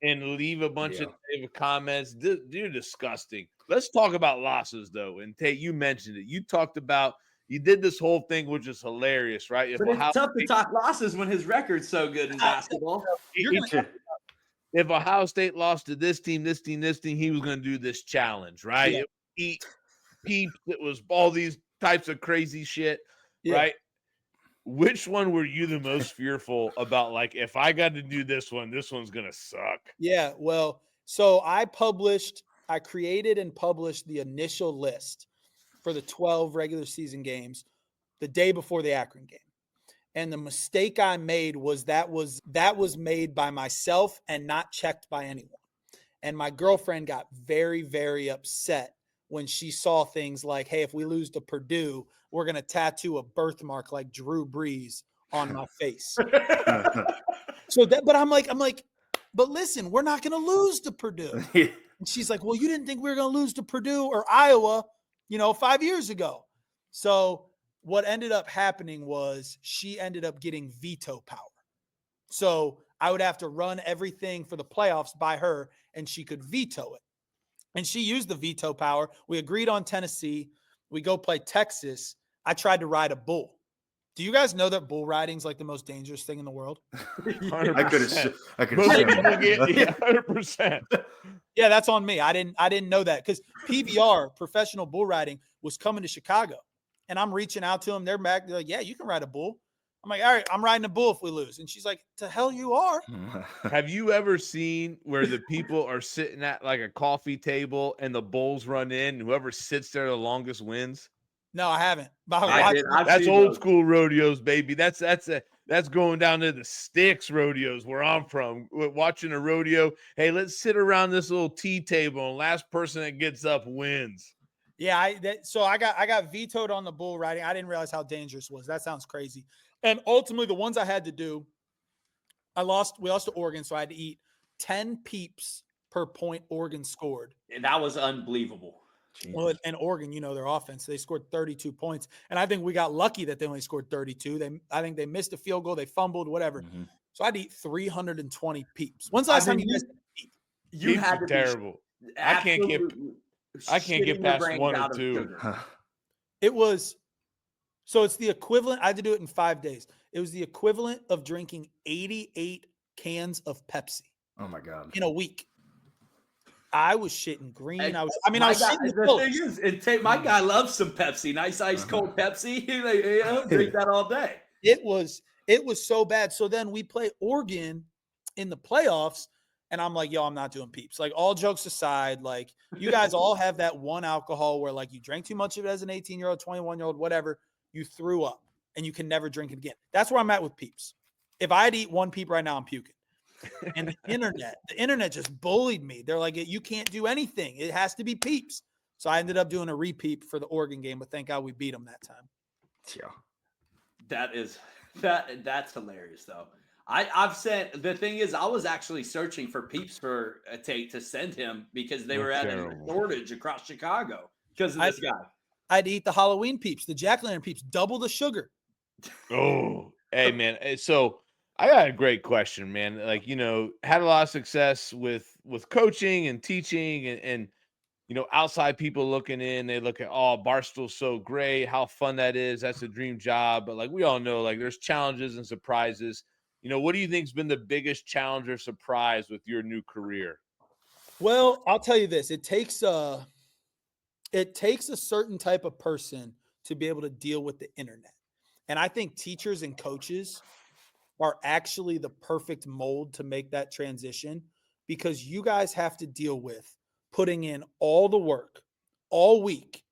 and leave a bunch of negative comments. Dude, disgusting. Let's talk about losses, though. And Tate, you mentioned it. You talked about you did this whole thing, which is hilarious, right? But it's tough to talk losses when his record's so good in basketball. If Ohio State lost to this team, he was going to do this challenge, right? Yeah. Eat peeps. It was all these types of crazy shit, right? Which one were you the most fearful about? Like, if I got to do this one's going to suck. Yeah, well, so I created and published the initial list for the 12 regular season games the day before the Akron game. And the mistake I made was that was made by myself and not checked by anyone. And my girlfriend got very, very upset when she saw things like, hey, if we lose to Purdue, we're going to tattoo a birthmark like Drew Brees on my face. But I'm like, but listen, we're not going to lose to Purdue. And she's like, well, you didn't think we were going to lose to Purdue or Iowa, 5 years ago. So what ended up happening was she ended up getting veto power. So I would have to run everything for the playoffs by her, and she could veto it. And she used the veto power. We agreed on Tennessee. We go play Texas. I tried to ride a bull. Do you guys know that bull riding is like the most dangerous thing in the world? 100%. I could have 100%. Yeah, that's on me. I didn't know that because PBR, professional bull riding, was coming to Chicago. And I'm reaching out to them. They're back. They're like, yeah, you can ride a bull. I'm like, all right, I'm riding a bull if we lose. And she's like, to hell you are. Have you ever seen where the people are sitting at like a coffee table and the bulls run in and whoever sits there the longest wins? No, I haven't. That's old school rodeos, baby. That's going down to the sticks rodeos where I'm from. Watching a rodeo. Hey, let's sit around this little tea table and last person that gets up wins. Yeah, so I got vetoed on the bull riding. I didn't realize how dangerous it was. That sounds crazy. And ultimately, the ones I had to do, we lost to Oregon, so I had to eat 10 peeps per point Oregon scored. And that was unbelievable. Well, and Oregon, their offense, they scored 32 points. And I think we got lucky that they only scored 32. I think they missed a field goal. They fumbled, whatever. Mm-hmm. So I had to eat 320 peeps. When's the last time you missed a peep? You had to terrible. I can't get past 1 or 2. It was, so it's the equivalent. I had to do it in 5 days. It was the equivalent of drinking 88 cans of Pepsi. Oh my God. In a week. I was shitting green. I was shitting the thing is, and Tate, my guy loves some Pepsi. Nice ice cold Pepsi. Drink that all day. It was so bad. So then we play Oregon in the playoffs. And I'm like, yo, I'm not doing peeps. Like, all jokes aside, like, you guys all have that one alcohol where, like, you drank too much of it as an 18-year-old, 21-year-old, whatever. You threw up, and you can never drink it again. That's where I'm at with peeps. If I had to eat one peep right now, I'm puking. And the internet just bullied me. They're like, you can't do anything. It has to be peeps. So I ended up doing a repeat for the Oregon game, but thank God we beat them that time. Yeah. That's hilarious, though. I've sent, the thing is, I was actually searching for peeps for Tate to send him because they were at a shortage across Chicago because of this guy. I had to eat the Halloween peeps, the jack-o'-lantern peeps, double the sugar. Oh, hey, man. So I got a great question, man. Like, had a lot of success with coaching and teaching and outside people looking in, they look at, oh, Barstool's so great, how fun that is. That's a dream job. But like we all know, like there's challenges and surprises. What do you think's been the biggest challenge or surprise with your new career? Well, I'll tell you this. It takes a certain type of person to be able to deal with the internet. And I think teachers and coaches are actually the perfect mold to make that transition, because you guys have to deal with putting in all the work all week.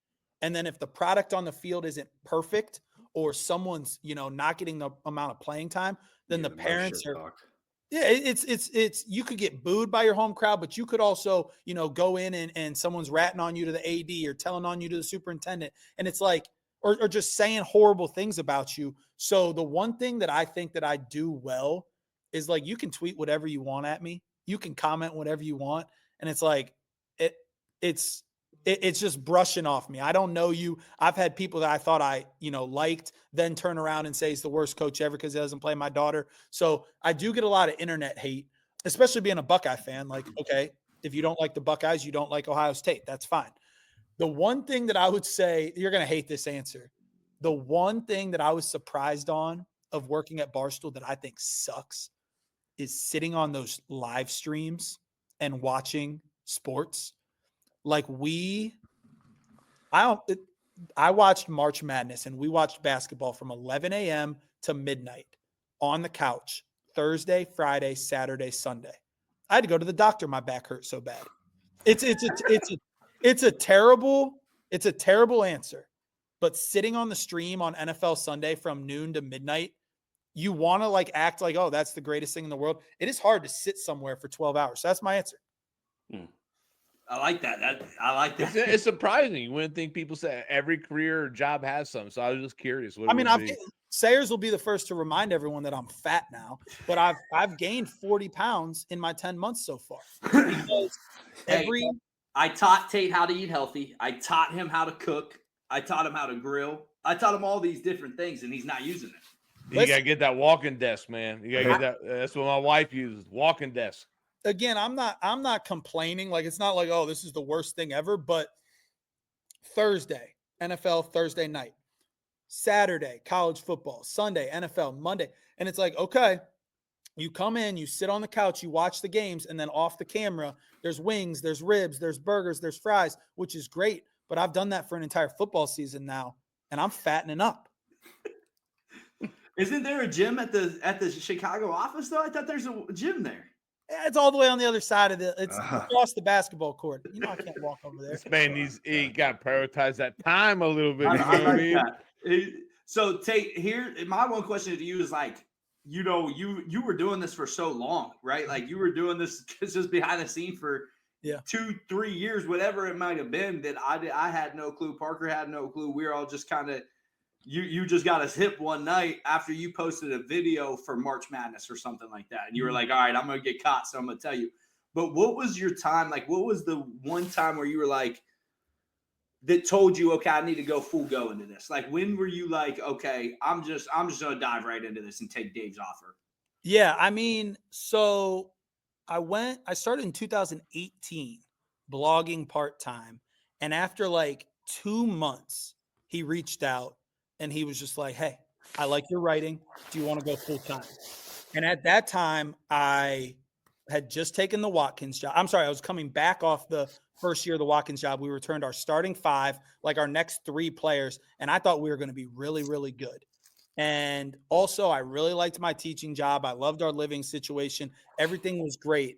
And then if the product on the field isn't perfect, or someone's, not getting the amount of playing time, then the parents are, it's you could get booed by your home crowd, but you could also, go in and someone's ratting on you to the AD or telling on you to the superintendent. And it's like, or just saying horrible things about you. So the one thing that I think that I do well is, like, you can tweet whatever you want at me. You can comment whatever you want. And it's like, it's just brushing off me. I don't know you. I've had people that I thought I, liked, then turn around and say he's the worst coach ever because he doesn't play my daughter. So I do get a lot of internet hate, especially being a Buckeye fan. Like, okay, if you don't like the Buckeyes, you don't like Ohio State. That's fine. The one thing that I would say, you're going to hate this answer. The one thing that I was surprised on of working at Barstool that I think sucks is sitting on those live streams and watching sports. Like I watched March Madness, and we watched basketball from 11 a.m. to midnight on the couch, Thursday, Friday, Saturday, Sunday. I had to go to the doctor. My back hurt so bad. It's a terrible answer, but sitting on the stream on NFL Sunday from noon to midnight, you want to like act like, oh, that's the greatest thing in the world. It is hard to sit somewhere for 12 hours. So that's my answer. I like that. I like that. It's surprising. You wouldn't think people say every career or job has some. So I was just curious. Sayers will be the first to remind everyone that I'm fat now, but I've gained 40 pounds in my 10 months so far. I taught Tate how to eat healthy. I taught him how to cook. I taught him how to grill. I taught him all these different things, and he's not using it. You got to get that walking desk, man. You got to get that. That's what my wife uses, walking desk. Again, I'm not complaining. Like, it's not like, oh, this is the worst thing ever, but Thursday, NFL Thursday night, Saturday, college football, Sunday, NFL, Monday. And it's like, okay, you come in, you sit on the couch, you watch the games, and then off the camera, there's wings, there's ribs, there's burgers, there's fries, which is great. But I've done that for an entire football season now, and I'm fattening up. Isn't there a gym at the Chicago office, though? I thought there's a gym there. Yeah, it's all the way on the other side of it's across the basketball court. I can't walk over there. This man he got to prioritize that time a little bit. I like that. So Tate, here, my one question to you is like, you were doing this for so long, right? Like you were doing this just behind the scene for 2-3 years, whatever it might have been, that I had no clue. Parker had no clue. We were all just kind of, you just got us hip one night after you posted a video for March Madness or something like that. And you were like, all right, I'm going to get caught, so I'm going to tell you. But what was your time? Like, what was the one time where you were like, that told you, okay, I need to go full go into this? Like, when were you like, okay, I'm just going to dive right into this and take Dave's offer? Yeah. I mean, so I started in 2018 blogging part-time. And after like 2 months, he reached out and he was just like, hey, I like your writing. Do you want to go full-time? And at that time, I had just taken the Watkins job. I'm sorry, I was coming back off the first year of the Watkins job. We returned our starting 5, like our next 3 players, and I thought we were going to be really, really good. And also, I really liked my teaching job. I loved our living situation. Everything was great.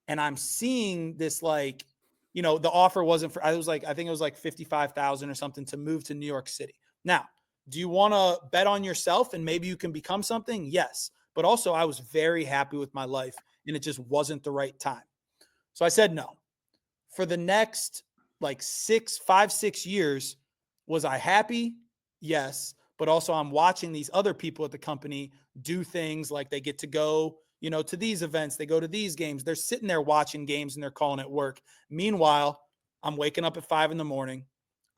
And I'm seeing this, like, the offer wasn't for, I think it was like $55,000 or something to move to New York City. Now, do you want to bet on yourself and maybe you can become something? Yes. But also, I was very happy with my life, and it just wasn't the right time. So I said no. For the next like 5-6 years, was I happy? Yes. But also, I'm watching these other people at the company do things like they get to go, to these events. They go to these games. They're sitting there watching games and they're calling it work. Meanwhile, I'm waking up at 5 a.m.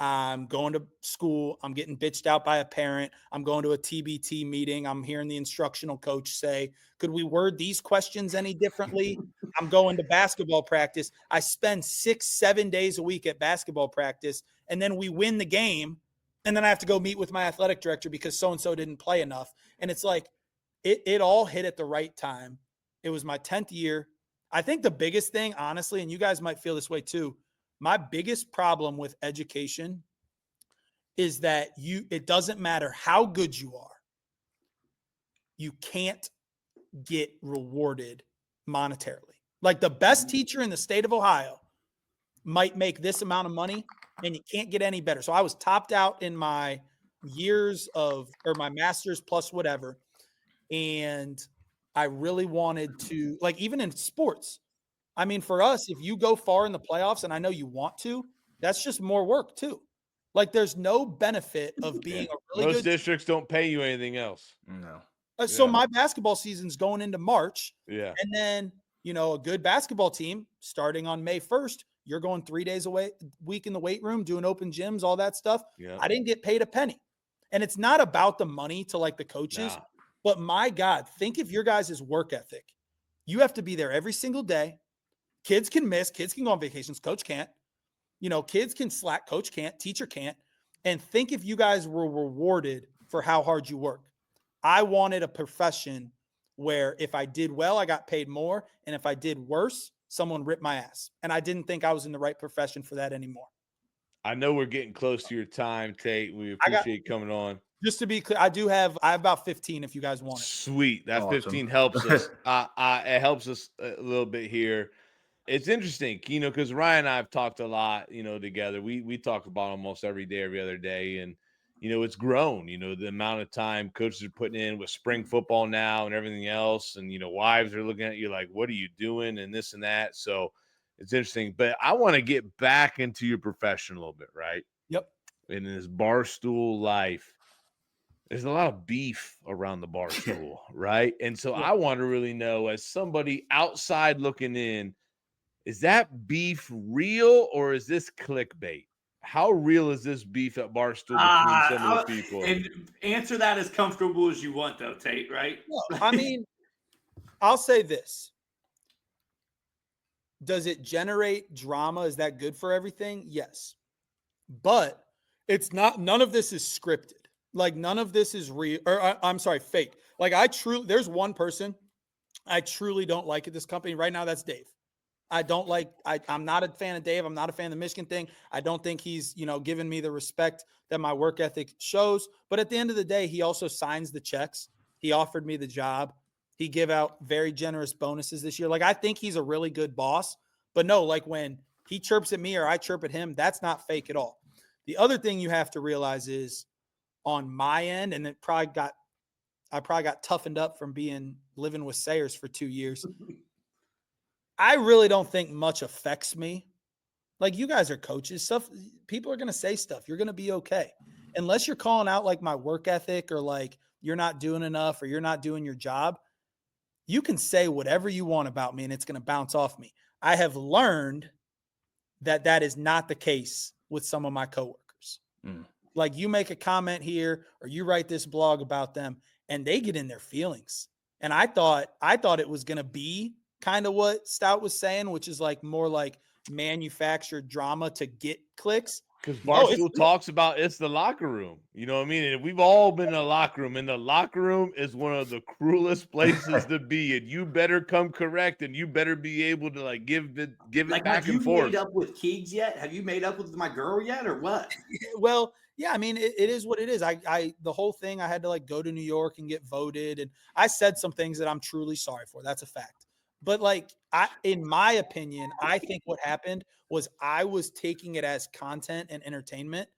I'm going to school. I'm getting bitched out by a parent. I'm going to a TBT meeting. I'm hearing the instructional coach say, could we word these questions any differently? I'm going to basketball practice. I spend 6-7 days a week at basketball practice, and then we win the game. And then I have to go meet with my athletic director because so-and-so didn't play enough. And it's like, it all hit at the right time. It was my 10th year. I think the biggest thing, honestly, and you guys might feel this way too, my biggest problem with education is that it doesn't matter how good you are. You can't get rewarded monetarily. Like the best teacher in the state of Ohio might make this amount of money and you can't get any better. So I was topped out in my my master's plus whatever. And I really wanted to, like, even in sports, I mean, for us, if you go far in the playoffs, and I know you want to, that's just more work too. Like, there's no benefit of being a really Most good. districts don't pay you anything else. No. So my basketball season's going into March. Yeah. And then, a good basketball team starting on May 1st, you're going 3 days a week in the weight room, doing open gyms, all that stuff. Yeah. I didn't get paid a penny. And it's not about the money to like the coaches, but my God, think of your guys' work ethic. You have to be there every single day. Kids can miss, kids can go on vacations, coach can't. Kids can slack, coach can't, teacher can't. And think if you guys were rewarded for how hard you work. I wanted a profession where if I did well, I got paid more. And if I did worse, someone ripped my ass. And I didn't think I was in the right profession for that anymore. I know we're getting close to your time, Tate. We appreciate coming on. Just to be clear, I have about 15 if you guys want it. Sweet. That Awesome. 15 helps us. It helps us a little bit here. It's interesting, because Ryan and I have talked a lot, together. We talk about almost every day, every other day. And, it's grown, the amount of time coaches are putting in with spring football now and everything else. And, wives are looking at you like, what are you doing? And this and that. So it's interesting. But I want to get back into your profession a little bit, right? Yep. In this Barstool life. There's a lot of beef around the Barstool, right? And so I want to really know, as somebody outside looking in, is that beef real or is this clickbait? How real is this beef at Barstool between some of the people? And answer that as comfortable as you want, though, Tate, right? No, I mean, I'll say this. Does it generate drama? Is that good for everything? Yes. But it's not, none of this is scripted. Like, none of this is real, or I'm sorry, fake. Like, there's one person I truly don't like at this company right now. That's Dave. I'm not a fan of Dave. I'm not a fan of the Michigan thing. I don't think he's, giving me the respect that my work ethic shows. But at the end of the day, he also signs the checks. He offered me the job. He gave out very generous bonuses this year. Like, I think he's a really good boss. But no, like when he chirps at me or I chirp at him, that's not fake at all. The other thing you have to realize is on my end, and I probably got toughened up from living with Sayers for 2 years. I really don't think much affects me. Like, you guys are coaches. People are going to say stuff. You're going to be okay. Unless you're calling out like my work ethic or like you're not doing enough or you're not doing your job, you can say whatever you want about me and it's going to bounce off me. I have learned that is not the case with some of my coworkers. Like, you make a comment here or you write this blog about them and they get in their feelings. And I thought it was going to be kind of what Stout was saying, which is like more like manufactured drama to get clicks. Because Barstool talks about it's the locker room. You know what I mean? And we've all been in the locker room, and the locker room is one of the cruelest places to be. And you better come correct, and you better be able to like give it like, back and forth. Have you made up with Keegs yet? Have you made up with my girl yet, or what? Well, yeah, I mean, it is what it is. The whole thing, I had to like go to New York and get voted, and I said some things that I'm truly sorry for. That's a fact. But like, in my opinion, I think what happened was I was taking it as content and entertainment,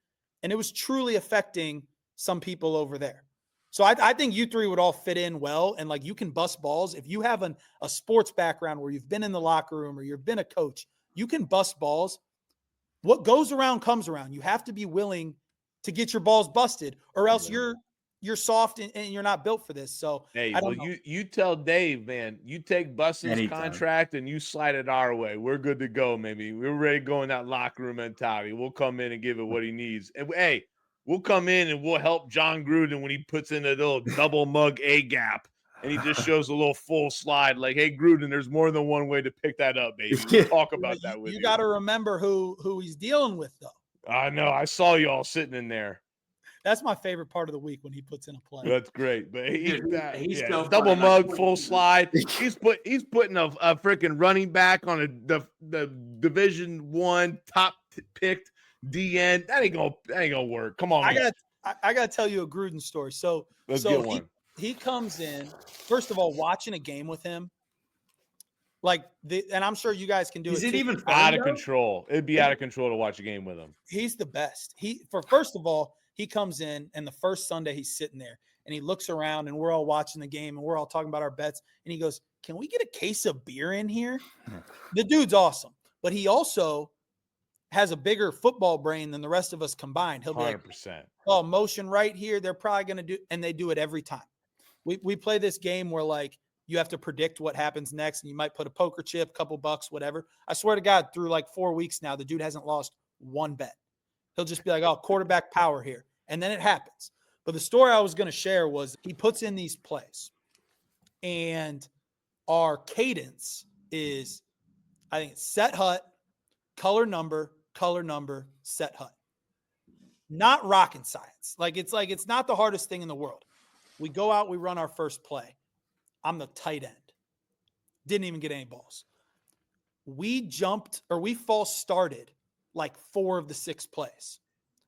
and it was truly affecting some people over there. So I think you three would all fit in well, and like, you can bust balls. If you have a sports background where you've been in the locker room or you've been a coach, you can bust balls. What goes around comes around. You have to be willing to get your balls busted, or else you're you're soft and you're not built for this. So Hey, I well, don't know. you tell Dave, man, you take Bustin's Anytime. contract and you slide it our way. We're good to go, maybe. We're ready to go in that locker room mentality. We'll come in and give it what he needs. And hey, we'll come in and we'll help Jon Gruden when he puts in a little double mug A gap and he just shows a little full slide. Like, hey, Gruden, there's more than one way to pick that up, baby. We'll talk about that with you. You got to remember who he's dealing with, though. I know. I saw you all sitting in there. That's my favorite part of the week when he puts in a play. That's great, but he's so double funny. mug, full slide. He's putting a freaking running back on the Division I top picked DN. That ain't gonna work. Come on, I gotta tell you a Gruden story. So let's get one. He comes in. First of all, watching a game with him, and I'm sure you guys can do it. Is it even fun, out of though? control? It'd be out of control to watch a game with him. He's the best. First of all, he comes in, and the first Sunday he's sitting there, and he looks around, and we're all watching the game, and we're all talking about our bets, and he goes, "Can we get a case of beer in here?" The dude's awesome, but he also has a bigger football brain than the rest of us combined. He'll be 100%. like, "Oh, motion right here. They're probably going to do," and they do it every time. We play this game where like you have to predict what happens next, and you might put a poker chip, couple bucks, whatever. I swear to God, through like 4 weeks now, the dude hasn't lost one bet. He'll just be like, "Oh, quarterback power here," and then it happens. But the story I was going to share was he puts in these plays, and our cadence is, I think, set hut, color number, set hut. Not rocket science. It's not the hardest thing in the world. We go out, we run our first play. I'm the tight end. Didn't even get any balls. We false started like 4 of the 6 plays.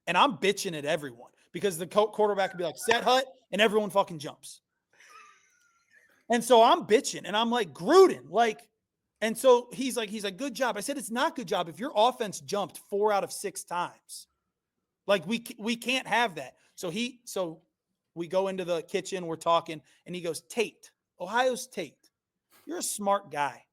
And I'm bitching at everyone because the quarterback would be like, "Set hut," and everyone fucking jumps. And so I'm bitching, and I'm like, "Gruden, like," and so he's like, "Good job." I said, "It's not good job if your offense jumped 4 out of 6 times. Like we can't have that." So we go into the kitchen, we're talking, and he goes, "Tate, Ohio's Tate, you're a smart guy.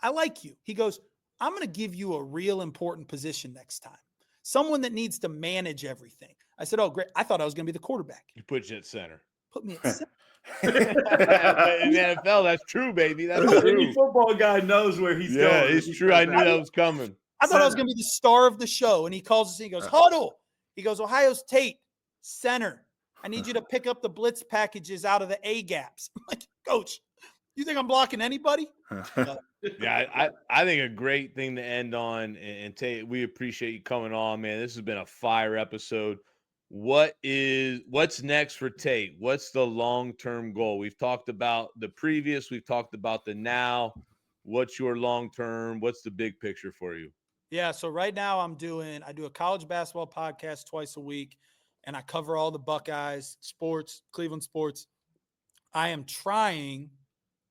I like you." He goes, "I'm going to give you a real important position next time. Someone that needs to manage everything." I said, "Oh, great. I thought I was going to be the quarterback." You put you at center. Put me at center. But in the NFL, that's true, baby. That's true. Any football guy knows where he's going. Yeah, it's true. I knew that was coming. I thought I was going to be the star of the show. And he calls us and he goes, "Huddle." He goes, "Ohio's Tate, center. I need you to pick up the blitz packages out of the A gaps." I'm like, "Coach, you think I'm blocking anybody?" Yeah, I think a great thing to end on, and Tate, we appreciate you coming on, man. This has been a fire episode. What's next for Tate? What's the long-term goal? We've talked about the previous, we've talked about the now. What's your long-term? What's the big picture for you? Yeah, so right now I do a college basketball podcast twice a week, and I cover all the Buckeyes, sports, Cleveland sports. I am trying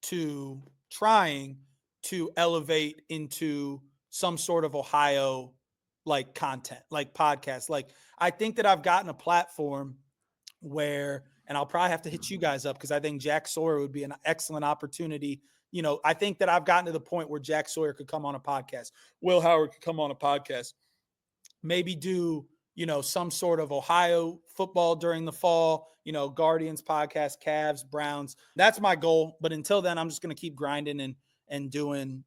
to elevate into some sort of Ohio like content, like podcast. Like I think that I've gotten a platform where, and I'll probably have to hit you guys up because I think Jack Sawyer would be an excellent opportunity. You know, I think that I've gotten to the point where Jack Sawyer could come on a podcast. Will Howard could come on a podcast. Maybe do, some sort of Ohio football during the fall, Guardians podcast, Cavs, Browns. That's my goal. But until then, I'm just going to keep grinding and doing,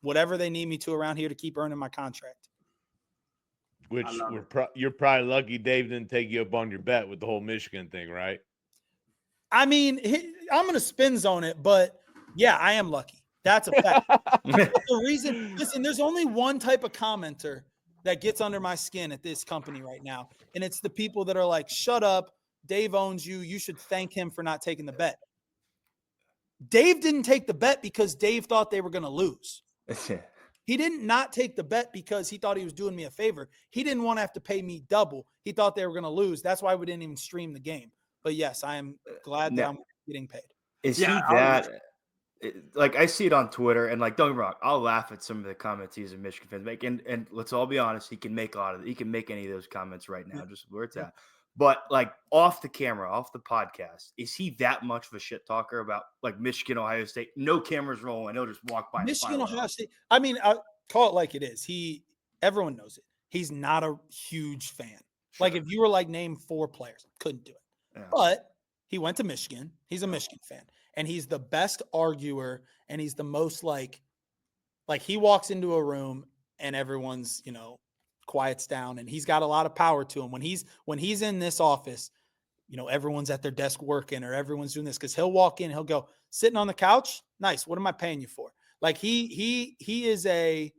whatever they need me to around here to keep earning my contract. Which you're probably lucky Dave didn't take you up on your bet with the whole Michigan thing, right? I mean, I'm going to spin zone it, but yeah, I am lucky. That's a fact. The reason, listen, there's only one type of commenter that gets under my skin at this company right now, and it's the people that are like, "Shut up, Dave owns you. You should thank him for not taking the bet." Dave didn't take the bet because Dave thought they were going to lose. He didn't not take the bet because he thought he was doing me a favor. He didn't want to have to pay me double. He thought they were going to lose. That's why we didn't even stream the game. But yes, I am glad that I'm getting paid. Is he that? Like I see it on Twitter, and like don't get me wrong, I'll laugh at some of the comments he's a Michigan fans make, and let's all be honest, he can make he can make any of those comments right now, just where it's at. But like off the camera, off the podcast, is he that much of a shit talker about like Michigan, Ohio State? No cameras rolling, he'll just walk by. Michigan, Ohio State. I mean, I call it like it is. Everyone knows it. He's not a huge fan. Sure. Like if you were like name 4 players, couldn't do it. Yeah. But He went to Michigan. He's a Michigan fan. And he's the best arguer. And he's the most like he walks into a room and everyone's, quiets down. And he's got a lot of power to him. When he's in this office, everyone's at their desk working or everyone's doing this, because he'll walk in, he'll go, sitting on the couch. Nice. What am I paying you for? Like he's a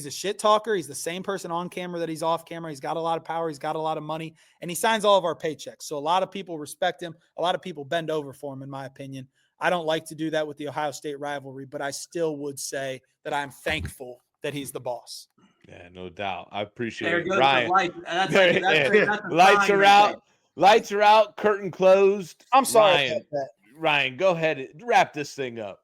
shit talker. He's the same person on camera that he's off camera. He's got a lot of power. He's got a lot of money, and he signs all of our paychecks. So a lot of people respect him. A lot of people bend over for him, in my opinion. I don't like to do that with the Ohio State rivalry, but I still would say that I'm thankful that he's the boss. Yeah, no doubt. I appreciate There it. goes Ryan, the light. That's lights are out. Lights are out. Curtain closed. I'm sorry Ryan, about that. Ryan, go ahead and wrap this thing up.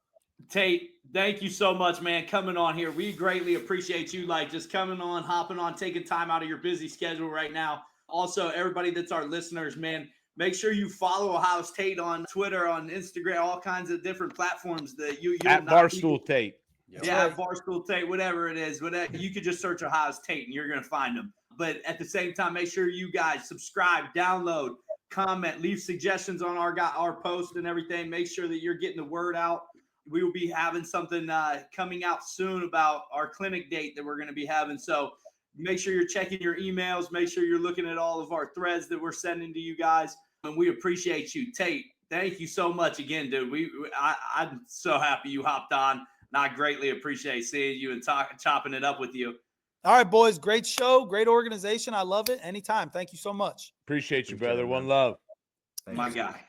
Tate, thank you so much, man, coming on here. We greatly appreciate you, just coming on, hopping on, taking time out of your busy schedule right now. Also, everybody that's our listeners, man, make sure you follow Ohio State on Twitter, on Instagram, all kinds of different platforms that you at Barstool Tate. Yeah, Barstool Tate, whatever it is. You could just search Ohio State and you're going to find them. But at the same time, make sure you guys subscribe, download, comment, leave suggestions on our post and everything. Make sure that you're getting the word out. We will be having something coming out soon about our clinic date that we're going to be having. So make sure you're checking your emails. Make sure you're looking at all of our threads that we're sending to you guys. And we appreciate you. Tate, thank you so much again, dude. I'm so happy you hopped on. And I greatly appreciate seeing you and chopping it up with you. All right, boys. Great show. Great organization. I love it. Anytime. Thank you so much. Appreciate you, brother. One love. My guy.